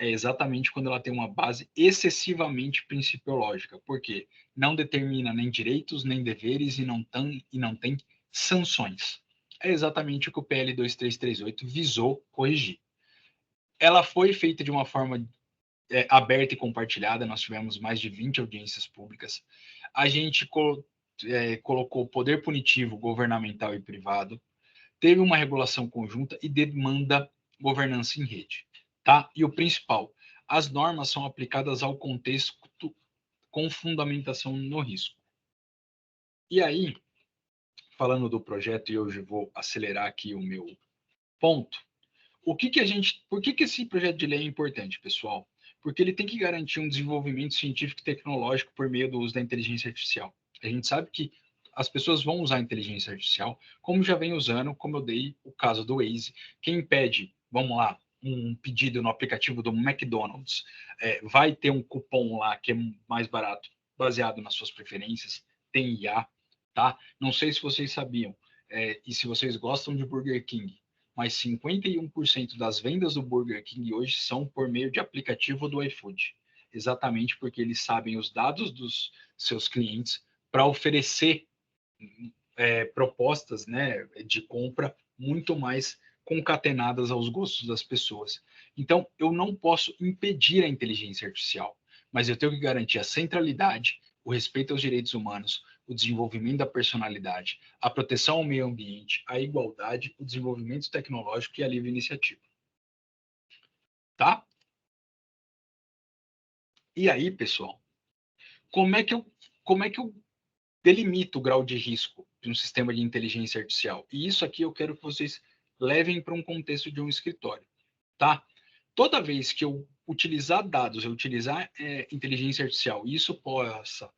É exatamente quando ela tem uma base excessivamente principiológica, porque não determina nem direitos, nem deveres e não tem sanções. É exatamente o que o PL 2338 visou corrigir. Ela foi feita de uma forma aberta e compartilhada, nós tivemos mais de 20 audiências públicas. A gente colocou poder punitivo governamental e privado, teve uma regulação conjunta e demanda governança em rede. Tá? E o principal, as normas são aplicadas ao contexto com fundamentação no risco. E aí, falando do projeto, e hoje vou acelerar aqui o meu ponto, por que esse projeto de lei é importante, pessoal? Porque ele tem que garantir um desenvolvimento científico e tecnológico por meio do uso da inteligência artificial. A gente sabe que as pessoas vão usar a inteligência artificial, como já vem usando, como eu dei o caso do Waze. Quem pede, vamos lá, um pedido no aplicativo do McDonald's, vai ter um cupom lá que é mais barato, baseado nas suas preferências, tem IA, tá? Não sei se vocês sabiam, e se vocês gostam de Burger King, mas 51% das vendas do Burger King hoje são por meio de aplicativo do iFood. Exatamente porque eles sabem os dados dos seus clientes para oferecer propostas, né, de compra muito mais concatenadas aos gostos das pessoas. Então, eu não posso impedir a inteligência artificial, mas eu tenho que garantir a centralidade, o respeito aos direitos humanos, o desenvolvimento da personalidade, a proteção ao meio ambiente, a igualdade, o desenvolvimento tecnológico e a livre iniciativa. Tá? E aí, pessoal, como é que eu delimito o grau de risco de um sistema de inteligência artificial? E isso aqui eu quero que vocês levem para um contexto de um escritório, tá? Toda vez que eu utilizar dados, eu utilizar inteligência artificial, e isso possa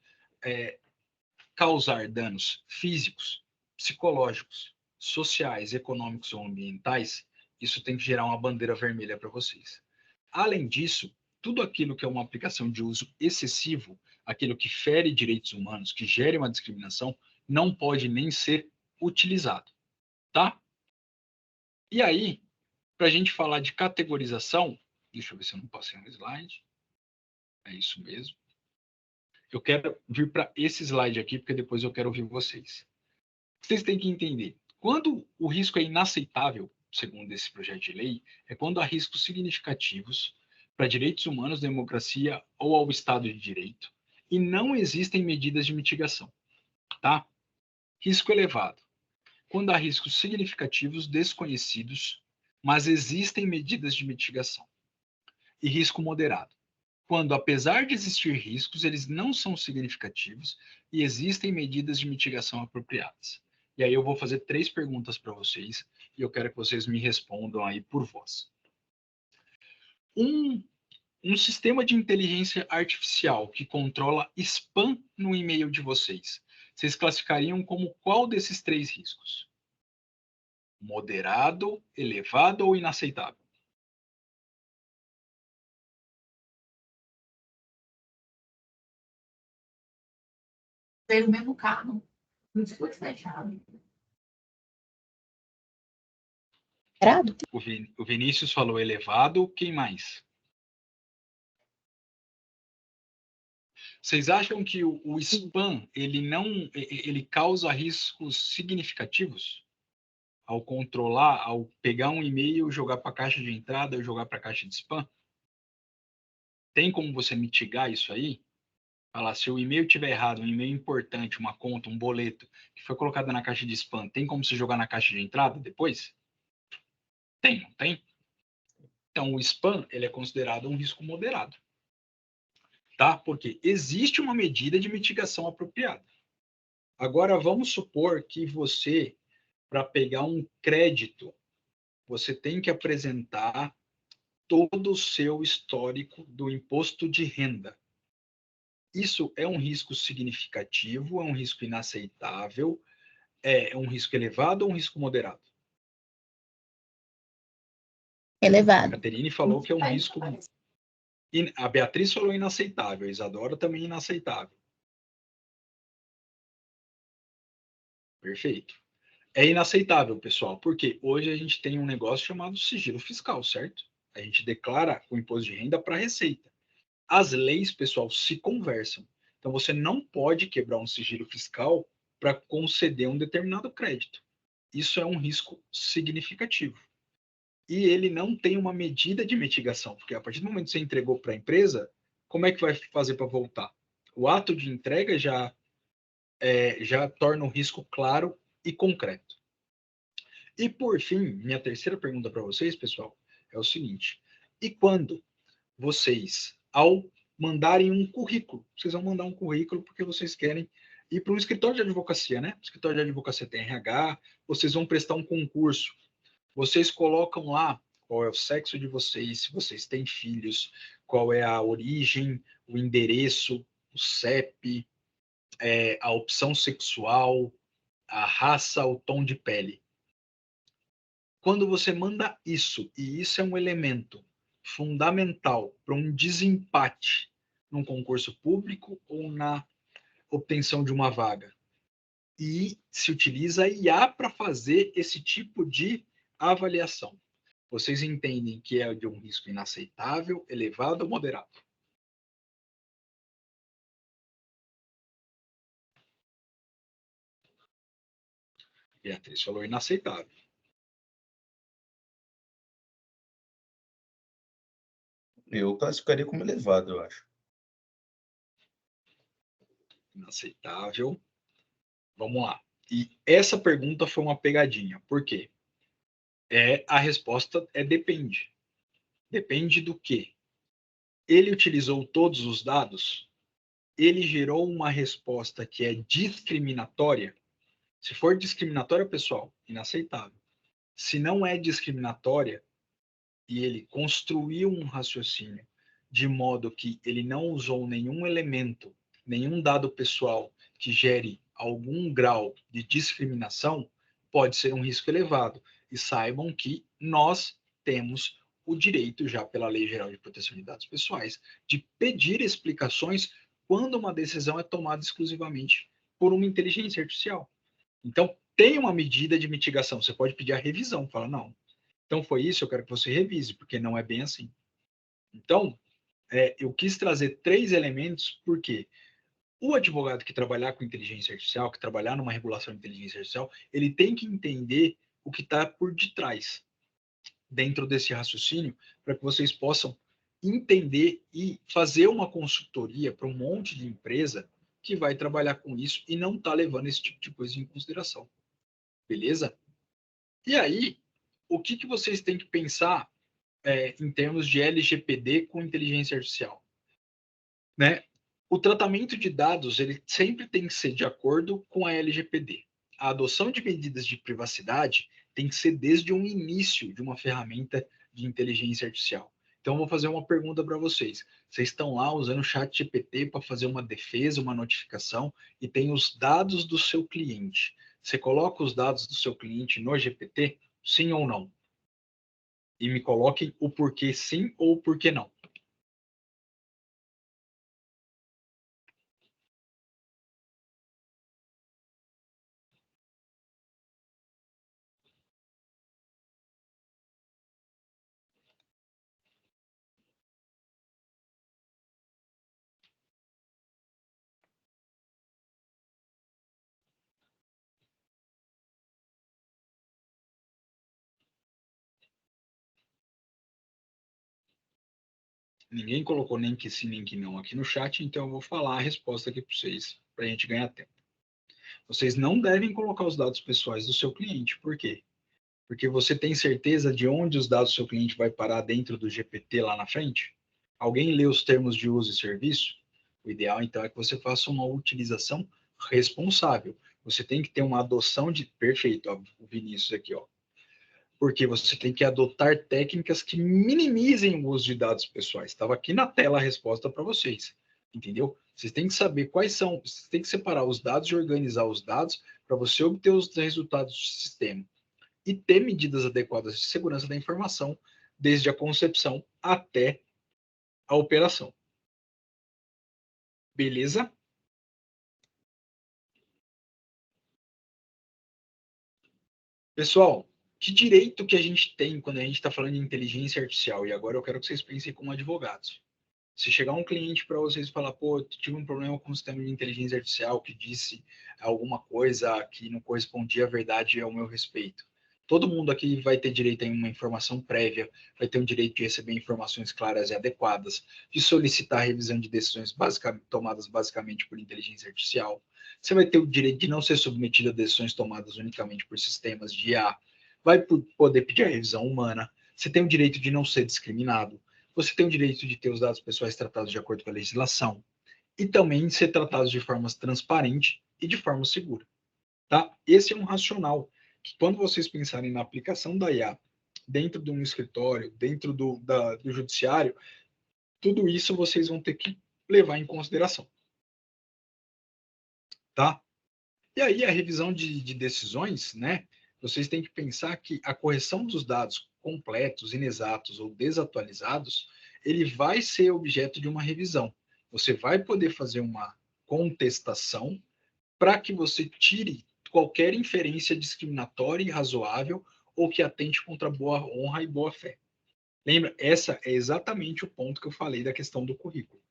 causar danos físicos, psicológicos, sociais, econômicos ou ambientais, isso tem que gerar uma bandeira vermelha para vocês. Além disso, tudo aquilo que é uma aplicação de uso excessivo, aquilo que fere direitos humanos, que gere uma discriminação, não pode nem ser utilizado, tá? E aí, para a gente falar de categorização, deixa eu ver se eu não passei um slide. É isso mesmo. Eu quero vir para esse slide aqui, porque depois eu quero ouvir vocês. Vocês têm que entender, quando o risco é inaceitável, segundo esse projeto de lei, é quando há riscos significativos para direitos humanos, democracia ou ao Estado de Direito e não existem medidas de mitigação, tá? Risco elevado, quando há riscos significativos desconhecidos, mas existem medidas de mitigação. E risco moderado, quando, apesar de existir riscos, eles não são significativos e existem medidas de mitigação apropriadas. E aí eu vou fazer 3 perguntas para vocês e eu quero que vocês me respondam aí por voz. Um sistema de inteligência artificial que controla spam no e-mail de vocês, vocês classificariam como qual desses 3 riscos? Moderado, elevado ou inaceitável? Tem o mesmo carro. Não foi fechado. O Vinícius falou elevado. Quem mais? Vocês acham que o spam ele causa riscos significativos ao controlar, ao pegar um e-mail, jogar para a caixa de entrada ou jogar para a caixa de spam? Tem como você mitigar isso aí? Falar, se o e-mail tiver errado, um e-mail importante, uma conta, um boleto, que foi colocado na caixa de spam, tem como você jogar na caixa de entrada depois? Tem, não tem? Então, o spam ele é considerado um risco moderado. Tá? Porque existe uma medida de mitigação apropriada. Agora, vamos supor que você, para pegar um crédito, você tem que apresentar todo o seu histórico do imposto de renda. Isso é um risco significativo, é um risco inaceitável, é um risco elevado ou um risco moderado? Elevado. A Caterine falou que é um risco. A Beatriz falou inaceitável, a Isadora também inaceitável. Perfeito. É inaceitável, pessoal, porque hoje a gente tem um negócio chamado sigilo fiscal, certo? A gente declara o imposto de renda para a Receita. As leis, pessoal, se conversam. Então, você não pode quebrar um sigilo fiscal para conceder um determinado crédito. Isso é um risco significativo. E ele não tem uma medida de mitigação, porque a partir do momento que você entregou para a empresa, como é que vai fazer para voltar? O ato de entrega já torna o risco claro e concreto. E por fim, minha terceira pergunta para vocês, pessoal, é o seguinte: e quando vocês, ao mandarem um currículo, vocês vão mandar um currículo porque vocês querem ir para um escritório de advocacia, né? O escritório de advocacia tem RH, vocês vão prestar um concurso, vocês colocam lá qual é o sexo de vocês, se vocês têm filhos, qual é a origem, o endereço, o CEP, a opção sexual, a raça, o tom de pele. Quando você manda isso, e isso é um elemento fundamental para um desempate num concurso público ou na obtenção de uma vaga, e se utiliza a IA para fazer esse tipo de avaliação. Vocês entendem que é de um risco inaceitável, elevado ou moderado? Beatriz falou inaceitável. Eu classificaria como elevado, eu acho. Inaceitável. Vamos lá. E essa pergunta foi uma pegadinha. Por quê? A resposta é depende. Depende do quê? Ele utilizou todos os dados? Ele gerou uma resposta que é discriminatória? Se for discriminatória, pessoal, inaceitável. Se não é discriminatória e ele construiu um raciocínio de modo que ele não usou nenhum elemento, nenhum dado pessoal que gere algum grau de discriminação, pode ser um risco elevado. E saibam que nós temos o direito, já pela Lei Geral de Proteção de Dados Pessoais, de pedir explicações quando uma decisão é tomada exclusivamente por uma inteligência artificial. Então, tem uma medida de mitigação. Você pode pedir a revisão, fala, não, então foi isso, eu quero que você revise, porque não é bem assim. Então, eu quis trazer 3 elementos, porque o advogado que trabalhar com inteligência artificial, que trabalhar numa regulação de inteligência artificial, ele tem que entender o que está por detrás, dentro desse raciocínio, para que vocês possam entender e fazer uma consultoria para um monte de empresa que vai trabalhar com isso e não está levando esse tipo de coisa em consideração. Beleza? E aí, o que vocês têm que pensar em termos de LGPD com inteligência artificial? Né? O tratamento de dados ele sempre tem que ser de acordo com a LGPD. A adoção de medidas de privacidade tem que ser desde um início de uma ferramenta de inteligência artificial. Então, eu vou fazer uma pergunta para vocês. Vocês estão lá usando o chat GPT para fazer uma defesa, uma notificação, e tem os dados do seu cliente. Você coloca os dados do seu cliente no GPT? Sim ou não? E me coloquem o porquê sim ou o porquê não. Ninguém colocou nem que sim, nem que não aqui no chat, então eu vou falar a resposta aqui para vocês, para a gente ganhar tempo. Vocês não devem colocar os dados pessoais do seu cliente. Por quê? Porque você tem certeza de onde os dados do seu cliente vai parar dentro do GPT lá na frente? Alguém lê os termos de uso e serviço? O ideal, então, é que você faça uma utilização responsável. Você tem que ter uma adoção de... Perfeito, ó, o Vinícius aqui, ó. Porque você tem que adotar técnicas que minimizem o uso de dados pessoais. Estava aqui na tela a resposta para vocês, entendeu? Vocês têm que saber quais são, vocês têm que separar os dados e organizar os dados para você obter os resultados do sistema e ter medidas adequadas de segurança da informação, desde a concepção até a operação. Beleza? Pessoal, que direito que a gente tem quando a gente está falando de inteligência artificial? E agora eu quero que vocês pensem como advogados. Se chegar um cliente para vocês e falar, pô, eu tive um problema com o sistema de inteligência artificial que disse alguma coisa que não correspondia à verdade ao meu respeito. Todo mundo aqui vai ter direito a uma informação prévia, vai ter um direito de receber informações claras e adequadas, de solicitar a revisão de decisões tomadas basicamente por inteligência artificial. Você vai ter o direito de não ser submetido a decisões tomadas unicamente por sistemas de IA, vai poder pedir a revisão humana, você tem o direito de não ser discriminado, você tem o direito de ter os dados pessoais tratados de acordo com a legislação e também ser tratados de forma transparente e de forma segura. Tá? Esse é um racional que, quando vocês pensarem na aplicação da IA dentro de um escritório, dentro do judiciário, tudo isso vocês vão ter que levar em consideração. Tá? E aí, a revisão de decisões, né? Vocês têm que pensar que a correção dos dados completos, inexatos ou desatualizados, ele vai ser objeto de uma revisão. Você vai poder fazer uma contestação para que você tire qualquer inferência discriminatória e razoável ou que atente contra a boa honra e boa fé. Lembra? Essa é exatamente o ponto que eu falei da questão do currículo.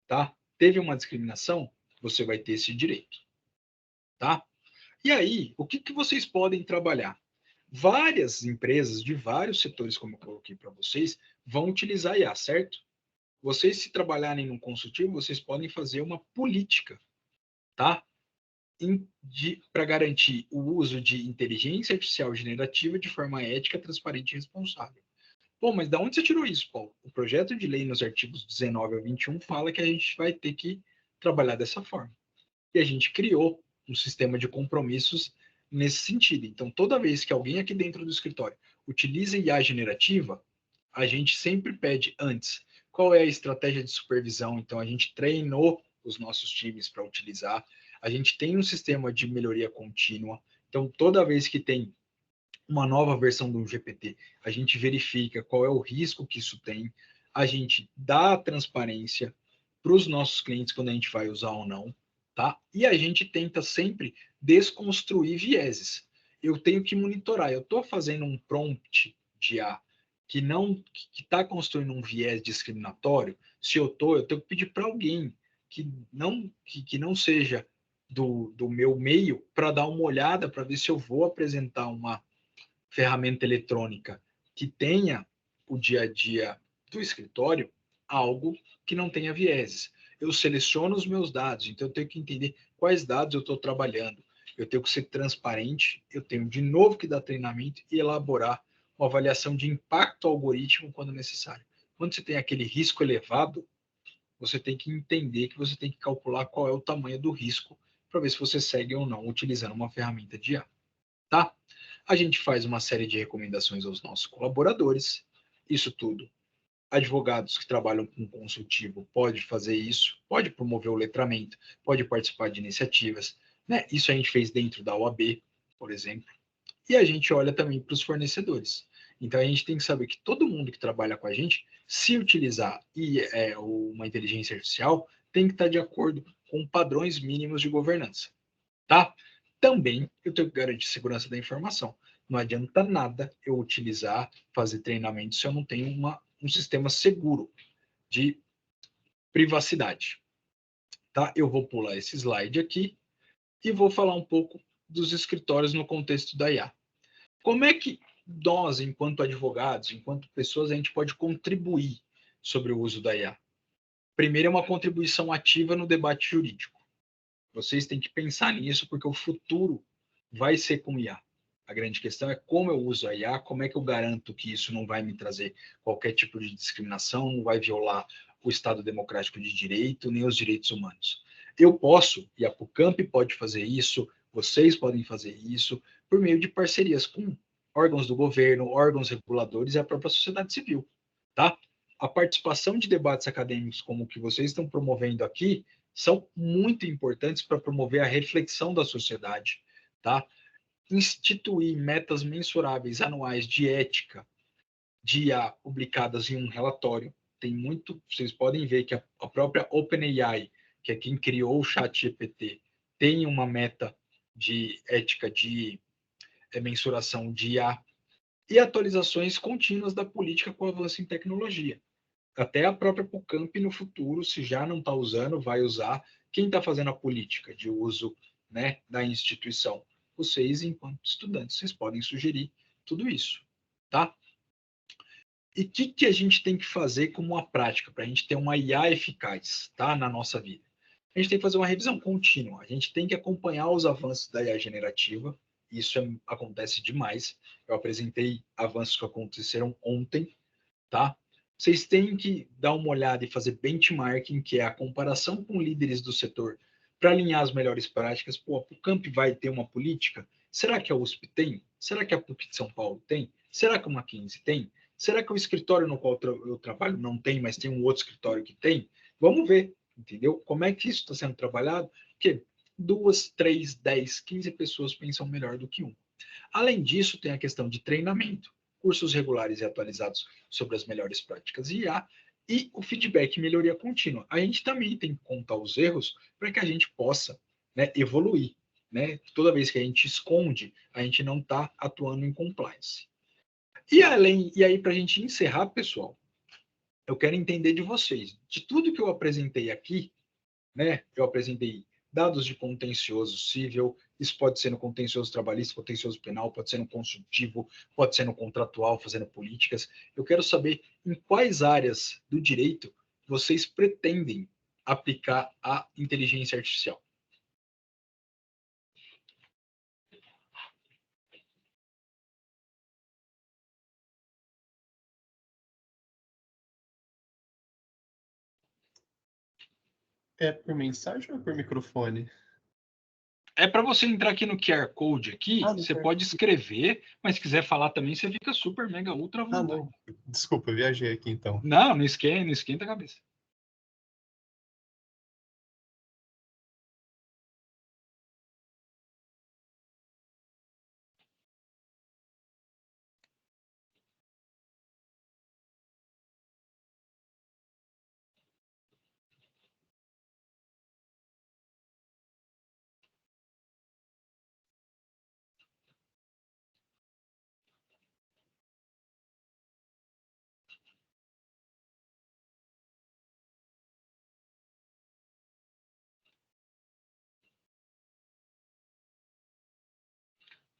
Tá? Teve uma discriminação, você vai ter esse direito. Tá? E aí, o que vocês podem trabalhar? Várias empresas de vários setores, como eu coloquei para vocês, vão utilizar IA, certo? Vocês, se trabalharem num consultivo, vocês podem fazer uma política, tá? Para garantir o uso de inteligência artificial generativa de forma ética, transparente e responsável. Pô, mas da onde você tirou isso, Paulo? O projeto de lei, nos artigos 19 a 21, fala que a gente vai ter que trabalhar dessa forma. E a gente criou um sistema de compromissos nesse sentido. Então, toda vez que alguém aqui dentro do escritório utiliza IA generativa, a gente sempre pede antes qual é a estratégia de supervisão. Então, a gente treinou os nossos times para utilizar. A gente tem um sistema de melhoria contínua. Então, toda vez que tem uma nova versão do GPT, a gente verifica qual é o risco que isso tem, a gente dá a transparência para os nossos clientes quando a gente vai usar ou não, tá? E a gente tenta sempre desconstruir vieses. Eu tenho que monitorar. Eu estou fazendo um prompt de IA que não que está construindo um viés discriminatório. Se eu tenho que pedir para alguém que não seja do meu meio para dar uma olhada para ver se eu vou apresentar uma ferramenta eletrônica que tenha o dia a dia do escritório algo que não tenha vieses. Eu seleciono os meus dados, então eu tenho que entender quais dados eu estou trabalhando. Eu tenho que ser transparente, eu tenho de novo que dar treinamento e elaborar uma avaliação de impacto algoritmo quando necessário. Quando você tem aquele risco elevado, você tem que entender que você tem que calcular qual é o tamanho do risco para ver se você segue ou não utilizando uma ferramenta de IA. Tá? A gente faz uma série de recomendações aos nossos colaboradores, isso tudo. Advogados que trabalham com consultivo pode fazer isso, pode promover o letramento, pode participar de iniciativas, né? Isso a gente fez dentro da OAB, por exemplo. E a gente olha também para os fornecedores. Então a gente tem que saber que todo mundo que trabalha com a gente, se utilizar uma inteligência artificial, tem que estar de acordo com padrões mínimos de governança, tá? Também eu tenho que garantir segurança da informação. Não adianta nada eu utilizar, fazer treinamento se eu não tenho um sistema seguro de privacidade. Tá? Eu vou pular esse slide aqui e vou falar um pouco dos escritórios no contexto da IA. Como é que nós, enquanto advogados, enquanto pessoas, a gente pode contribuir sobre o uso da IA. Primeiro, é uma contribuição ativa no debate jurídico. Vocês têm que pensar nisso, porque o futuro vai ser com IA. A grande questão é como eu uso a IA, como é que eu garanto que isso não vai me trazer qualquer tipo de discriminação, não vai violar o Estado Democrático de Direito, nem os direitos humanos. Eu posso, e a PUCamp pode fazer isso, vocês podem fazer isso, por meio de parcerias com órgãos do governo, órgãos reguladores e a própria sociedade civil, tá? A participação de debates acadêmicos como o que vocês estão promovendo aqui são muito importantes para promover a reflexão da sociedade, tá? Instituir metas mensuráveis anuais de ética de IA publicadas em um relatório. Tem muito, vocês podem ver que a própria OpenAI, que é quem criou o ChatGPT, tem uma meta de ética de mensuração de IA e atualizações contínuas da política com o avanço em tecnologia. Até a própria PUCamp no futuro, se já não está usando, vai usar. Quem está fazendo a política de uso, né, da instituição? Vocês, enquanto estudantes, vocês podem sugerir tudo isso, tá? E o que a gente tem que fazer como uma prática para a gente ter uma IA eficaz, tá, na nossa vida? A gente tem que fazer uma revisão contínua. A gente tem que acompanhar os avanços da IA generativa. Isso acontece demais. Eu apresentei avanços que aconteceram ontem, tá? Vocês têm que dar uma olhada e fazer benchmarking, que é a comparação com líderes do setor, para alinhar as melhores práticas. Pô, a PUCamp vai ter uma política? Será que a USP tem? Será que a PUC de São Paulo tem? Será que a Mackenzie tem? Será que o escritório no qual eu trabalho não tem, mas tem um outro escritório que tem? Vamos ver, entendeu? Como é que isso está sendo trabalhado? Porque 2, 3, 10, 15 pessoas pensam melhor do que um. Além disso, tem a questão de treinamento, cursos regulares e atualizados sobre as melhores práticas IA e o feedback e melhoria contínua. A gente também tem que contar os erros para que a gente possa, né, evoluir. Né? Toda vez que a gente esconde, a gente não está atuando em compliance. E aí, para a gente encerrar, pessoal, eu quero entender de vocês. De tudo que eu apresentei aqui, né? Eu apresentei dados de contencioso civil, isso pode ser no contencioso trabalhista, contencioso penal, pode ser no consultivo, pode ser no contratual, fazendo políticas. Eu quero saber em quais áreas do direito vocês pretendem aplicar a inteligência artificial. É por mensagem ou é por microfone? É para você entrar aqui no QR Code aqui, você pode escrever, mas se quiser falar também, você fica super, mega, ultra à vontade. Não. Desculpa, eu viajei aqui então. Não esquenta a cabeça.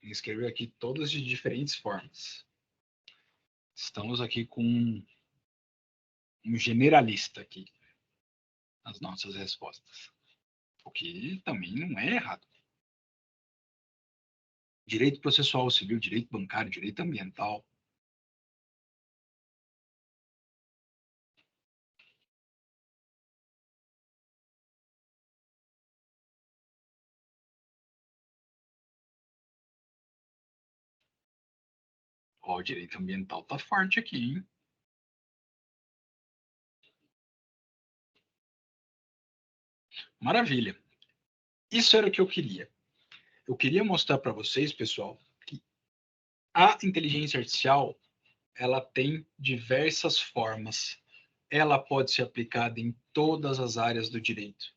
Escrever aqui todas de diferentes formas. Estamos aqui com um generalista aqui nas nossas respostas, o que também não é errado. Direito processual civil, direito bancário, direito ambiental. Ó, o direito ambiental tá forte aqui, hein? Maravilha. Isso era o que eu queria. Eu queria mostrar para vocês, pessoal, que a inteligência artificial, ela tem diversas formas. Ela pode ser aplicada em todas as áreas do direito.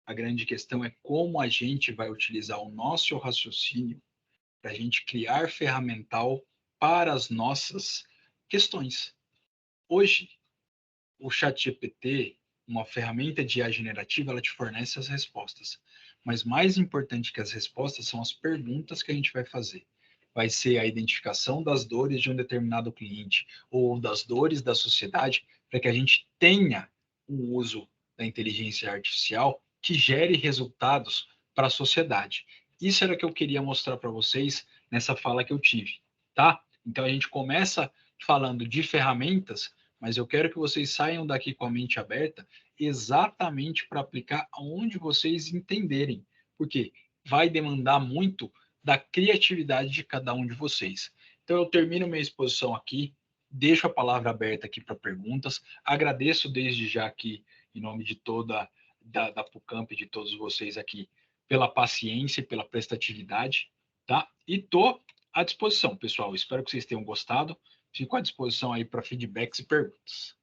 A grande questão é como a gente vai utilizar o nosso raciocínio para a gente criar ferramental para as nossas questões. Hoje, o ChatGPT, uma ferramenta de IA generativa, ela te fornece as respostas. Mas mais importante que as respostas são as perguntas que a gente vai fazer. vai ser a identificação das dores de um determinado cliente ou das dores da sociedade, para que a gente tenha um uso da inteligência artificial que gere resultados para a sociedade. Isso era o que eu queria mostrar para vocês nessa fala que eu tive, tá? Então a gente começa falando de ferramentas, mas eu quero que vocês saiam daqui com a mente aberta exatamente para aplicar aonde vocês entenderem, porque vai demandar muito da criatividade de cada um de vocês. Então eu termino minha exposição aqui, deixo a palavra aberta aqui para perguntas, agradeço desde já aqui, em nome de toda da PUCamp e de todos vocês aqui, pela paciência e pela prestatividade, tá? E tô à disposição, pessoal. Espero que vocês tenham gostado. Fico à disposição aí para feedbacks e perguntas.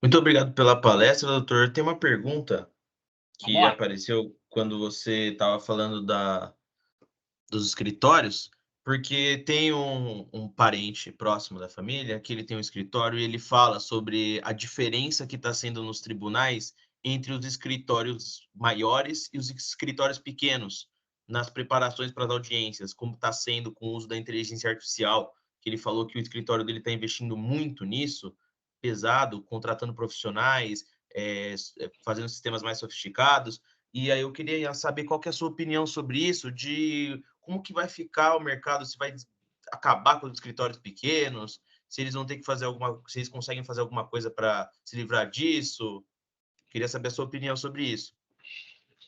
Muito obrigado pela palestra, doutor. Tem uma pergunta que Vamos lá. apareceu quando você estava falando dos escritórios, porque tem um parente próximo da família que ele tem um escritório e ele fala sobre a diferença que está sendo nos tribunais entre os escritórios maiores e os escritórios pequenos nas preparações para as audiências, como está sendo com o uso da inteligência artificial, que ele falou que o escritório dele está investindo muito nisso, pesado, contratando profissionais, fazendo sistemas mais sofisticados. E aí eu queria saber qual que é a sua opinião sobre isso, de como que vai ficar o mercado, se vai acabar com os escritórios pequenos, se eles vão ter que fazer se eles conseguem fazer alguma coisa para se livrar disso. Queria saber a sua opinião sobre isso.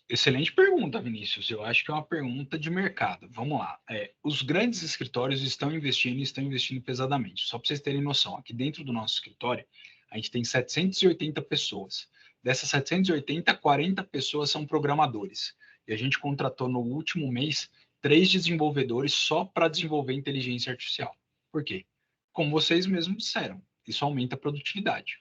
Excelente pergunta, Vinícius. Eu acho que é uma pergunta de mercado. Vamos lá. Os grandes escritórios estão investindo pesadamente. Só para vocês terem noção, aqui dentro do nosso escritório, a gente tem 780 pessoas. Dessas 780, 40 pessoas são programadores. E a gente contratou no último mês 3 desenvolvedores só para desenvolver inteligência artificial. Por quê? Como vocês mesmos disseram, isso aumenta a produtividade.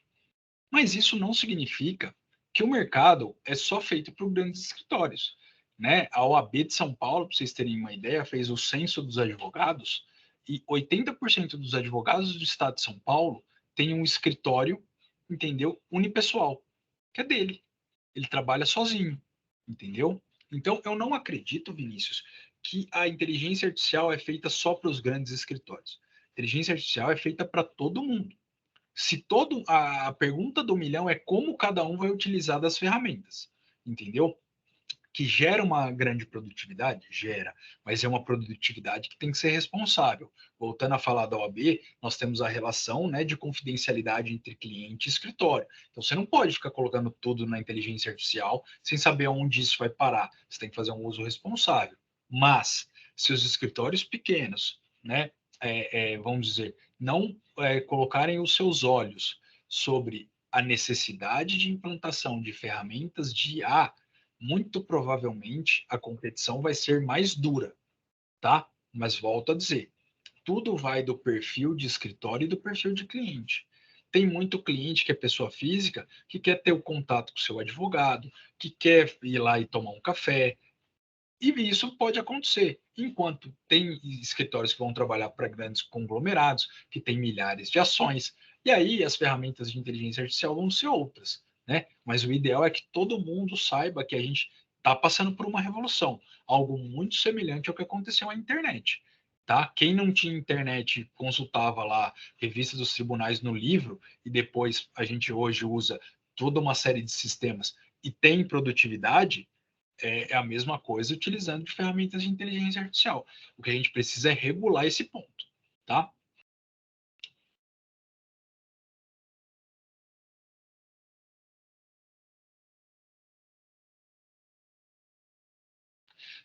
Mas isso não significa que o mercado é só feito por grandes escritórios, né? A OAB de São Paulo, para vocês terem uma ideia, fez o censo dos advogados e 80% dos advogados do estado de São Paulo tem um escritório, entendeu? Unipessoal, que é dele. Ele trabalha sozinho, entendeu? Então, eu não acredito, Vinícius, que a inteligência artificial é feita só para os grandes escritórios. A inteligência artificial é feita para todo mundo. Se todo a pergunta do milhão é como cada um vai utilizar das ferramentas, entendeu? Que gera uma grande produtividade? Gera, mas é uma produtividade que tem que ser responsável. Voltando a falar da OAB, nós temos a relação, né, de confidencialidade entre cliente e escritório. Então, você não pode ficar colocando tudo na inteligência artificial sem saber onde isso vai parar. Você tem que fazer um uso responsável. Mas, se os escritórios pequenos, né, vamos dizer, não colocarem os seus olhos sobre a necessidade de implantação de ferramentas de IA, muito provavelmente a competição vai ser mais dura, tá? Mas volto a dizer, tudo vai do perfil de escritório e do perfil de cliente. Tem muito cliente que é pessoa física que quer ter o contato com o seu advogado, que quer ir lá e tomar um café, e isso pode acontecer, enquanto tem escritórios que vão trabalhar para grandes conglomerados, que têm milhares de ações, e aí as ferramentas de inteligência artificial vão ser outras, né? Mas o ideal é que todo mundo saiba que a gente está passando por uma revolução, algo muito semelhante ao que aconteceu na internet. Tá? Quem não tinha internet consultava lá revistas dos tribunais no livro e depois a gente hoje usa toda uma série de sistemas e tem produtividade, é a mesma coisa utilizando de ferramentas de inteligência artificial. O que a gente precisa é regular esse ponto, tá?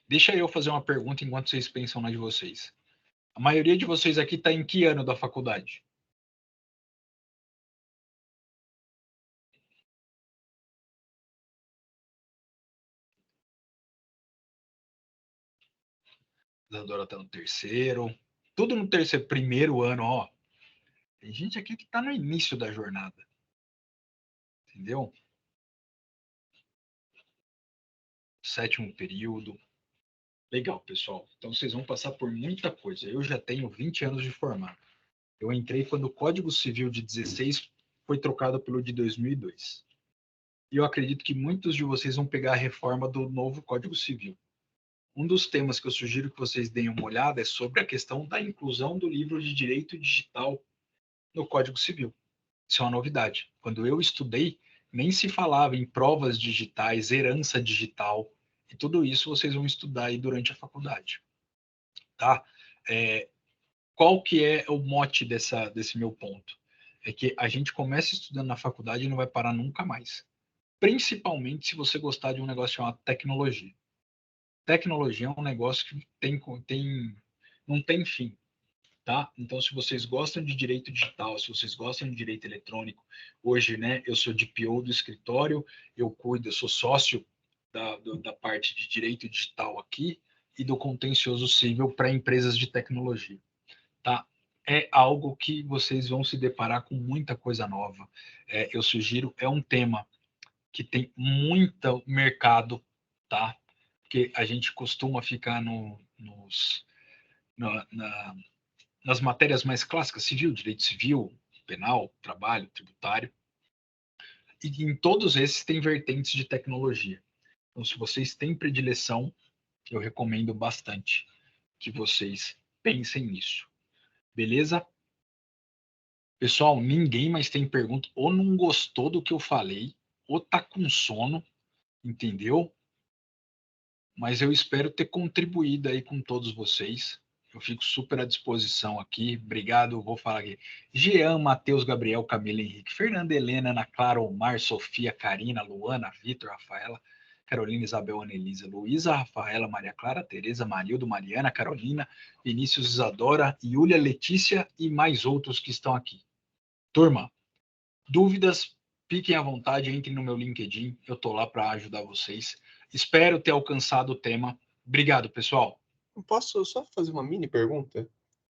Deixa eu fazer uma pergunta enquanto vocês pensam na de vocês. A maioria de vocês aqui está em que ano da faculdade? A Isadora está no terceiro. Tudo no terceiro, primeiro ano, ó. Tem gente aqui que está no início da jornada. Entendeu? Sétimo período. Legal, pessoal. Então vocês vão passar por muita coisa. Eu já tenho 20 anos de formado. Eu entrei quando o Código Civil de 16 foi trocado pelo de 2002. E eu acredito que muitos de vocês vão pegar a reforma do novo Código Civil. Um dos temas que eu sugiro que vocês deem uma olhada é sobre a questão da inclusão do livro de direito digital no Código Civil. Isso é uma novidade. Quando eu estudei, nem se falava em provas digitais, herança digital, e tudo isso vocês vão estudar aí durante a faculdade. Tá? Qual que é o mote desse meu ponto? É que a gente começa estudando na faculdade e não vai parar nunca mais. Principalmente se você gostar de um negócio chamado tecnologia. Tecnologia é um negócio que não tem fim, tá? Então, se vocês gostam de direito digital, se vocês gostam de direito eletrônico, hoje, né, eu sou DPO do escritório, eu sou sócio da parte de direito digital aqui e do contencioso civil para empresas de tecnologia, tá? É algo que vocês vão se deparar com muita coisa nova. Eu sugiro, é um tema que tem muito mercado, tá? Porque a gente costuma ficar nas matérias mais clássicas, civil, direito civil, penal, trabalho, tributário, e em todos esses tem vertentes de tecnologia. Então, se vocês têm predileção, eu recomendo bastante que vocês pensem nisso. Beleza? Pessoal, ninguém mais tem pergunta, ou não gostou do que eu falei, ou tá com sono, entendeu? Mas eu espero ter contribuído aí com todos vocês. Eu fico super à disposição aqui. Obrigado, vou falar aqui. Jean, Matheus, Gabriel, Camila, Henrique, Fernanda, Helena, Ana Clara, Omar, Sofia, Karina, Luana, Vitor, Rafaela, Carolina, Isabel, Anelisa, Luísa, Rafaela, Maria Clara, Tereza, Marildo, Mariana, Carolina, Vinícius, Isadora, Yúlia, Letícia e mais outros que estão aqui. Turma, dúvidas, fiquem à vontade, entrem no meu LinkedIn, eu estou lá para ajudar vocês. Espero ter alcançado o tema. Obrigado, pessoal. Posso só fazer uma mini pergunta?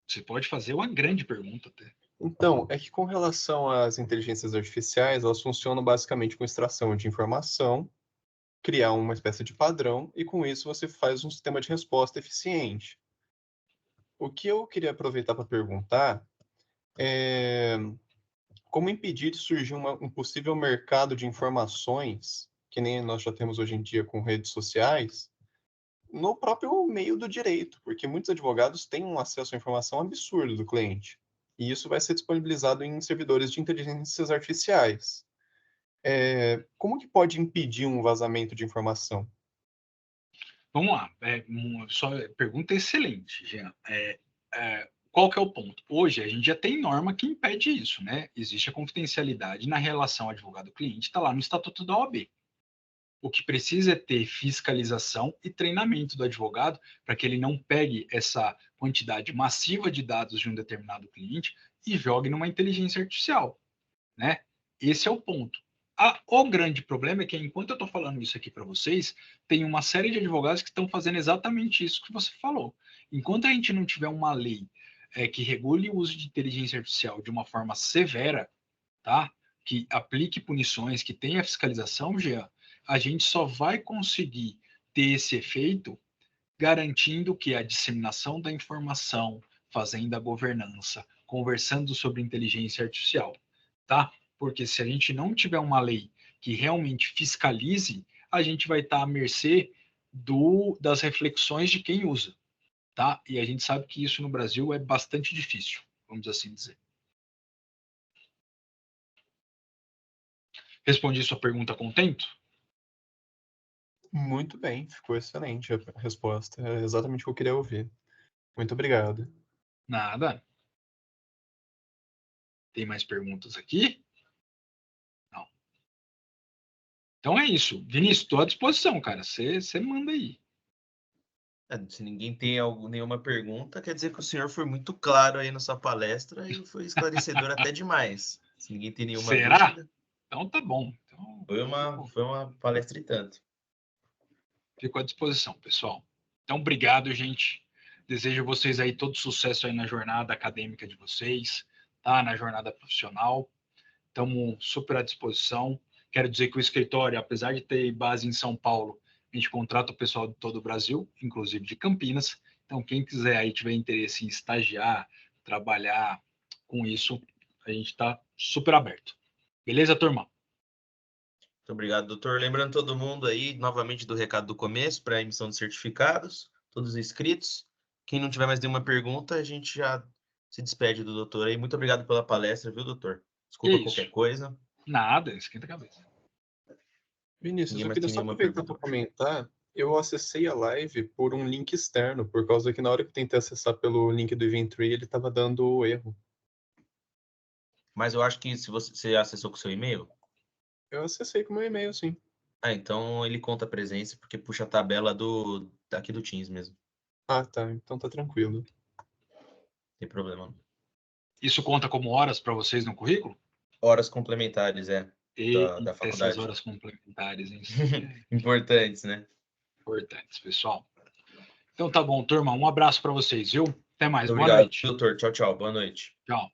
Você pode fazer uma grande pergunta até. Então, é que com relação às inteligências artificiais, elas funcionam basicamente com extração de informação, criar uma espécie de padrão, e com isso você faz um sistema de resposta eficiente. O que eu queria aproveitar para perguntar é como impedir de surgir um possível mercado de informações, que nem nós já temos hoje em dia com redes sociais, no próprio meio do direito, porque muitos advogados têm um acesso à informação absurdo do cliente. E isso vai ser disponibilizado em servidores de inteligências artificiais. Como que pode impedir um vazamento de informação? Vamos lá. Só pergunta excelente, Jean. Qual que é o ponto? Hoje a gente já tem norma que impede isso, né? Existe a confidencialidade na relação advogado-cliente, está lá no Estatuto da OAB. O que precisa é ter fiscalização e treinamento do advogado para que ele não pegue essa quantidade massiva de dados de um determinado cliente e jogue numa inteligência artificial, né? Esse é o ponto. O grande problema é que, enquanto eu estou falando isso aqui para vocês, tem uma série de advogados que estão fazendo exatamente isso que você falou. Enquanto a gente não tiver uma lei que regule o uso de inteligência artificial de uma forma severa, tá? Que aplique punições, que tenha fiscalização, Jean, a gente só vai conseguir ter esse efeito garantindo que a disseminação da informação, fazendo a governança, conversando sobre inteligência artificial, tá? Porque se a gente não tiver uma lei que realmente fiscalize, a gente vai estar à mercê das reflexões de quem usa, tá? E a gente sabe que isso no Brasil é bastante difícil, vamos assim dizer. Respondi sua pergunta contento? Muito bem, ficou excelente a resposta. É exatamente o que eu queria ouvir. Muito obrigado. Nada. Tem mais perguntas aqui? Não. Então é isso. Vinícius, estou à disposição, cara. Você manda aí. Se ninguém tem nenhuma pergunta, quer dizer que o senhor foi muito claro aí na sua palestra e foi esclarecedor até demais. Se ninguém tem nenhuma Será? dúvida. Então tá bom. Então, Foi uma palestra e tanto. fico à disposição, pessoal. Então, obrigado, gente. Desejo a vocês aí todo sucesso aí na jornada acadêmica de vocês, tá? Na jornada profissional. Estamos super à disposição. Quero dizer que o escritório, apesar de ter base em São Paulo, a gente contrata o pessoal de todo o Brasil, inclusive de Campinas. Então, quem quiser aí tiver interesse em estagiar, trabalhar com isso, a gente está super aberto. Beleza, turma? Muito obrigado, doutor. Lembrando todo mundo aí, novamente, do recado do começo, para a emissão de certificados, todos inscritos. Quem não tiver mais nenhuma pergunta, a gente já se despede do doutor aí. Muito obrigado pela palestra, viu, doutor? Desculpa Isso. qualquer coisa. Nada, esquenta a cabeça. Vinícius, Ninguém eu mais queria tem só nenhuma aproveitar pergunta, para eu acho. comentar. Eu acessei a live por um link externo, por causa que na hora que eu tentei acessar pelo link do Eventbrite, ele estava dando erro. Mas eu acho que se você acessou com o seu e-mail, Eu acessei com o meu e-mail, sim. então ele conta a presença, porque puxa a tabela daqui do Teams mesmo. Ah, tá. Então tá tranquilo. Não tem problema, não. Isso conta como horas para vocês no currículo? Horas complementares, E da essas faculdade. horas complementares, hein? Importantes, né? Importantes, pessoal. Então tá bom, turma. Um abraço para vocês, viu? Até mais. Muito Boa obrigado, noite. doutor. Tchau, tchau. Boa noite. Tchau.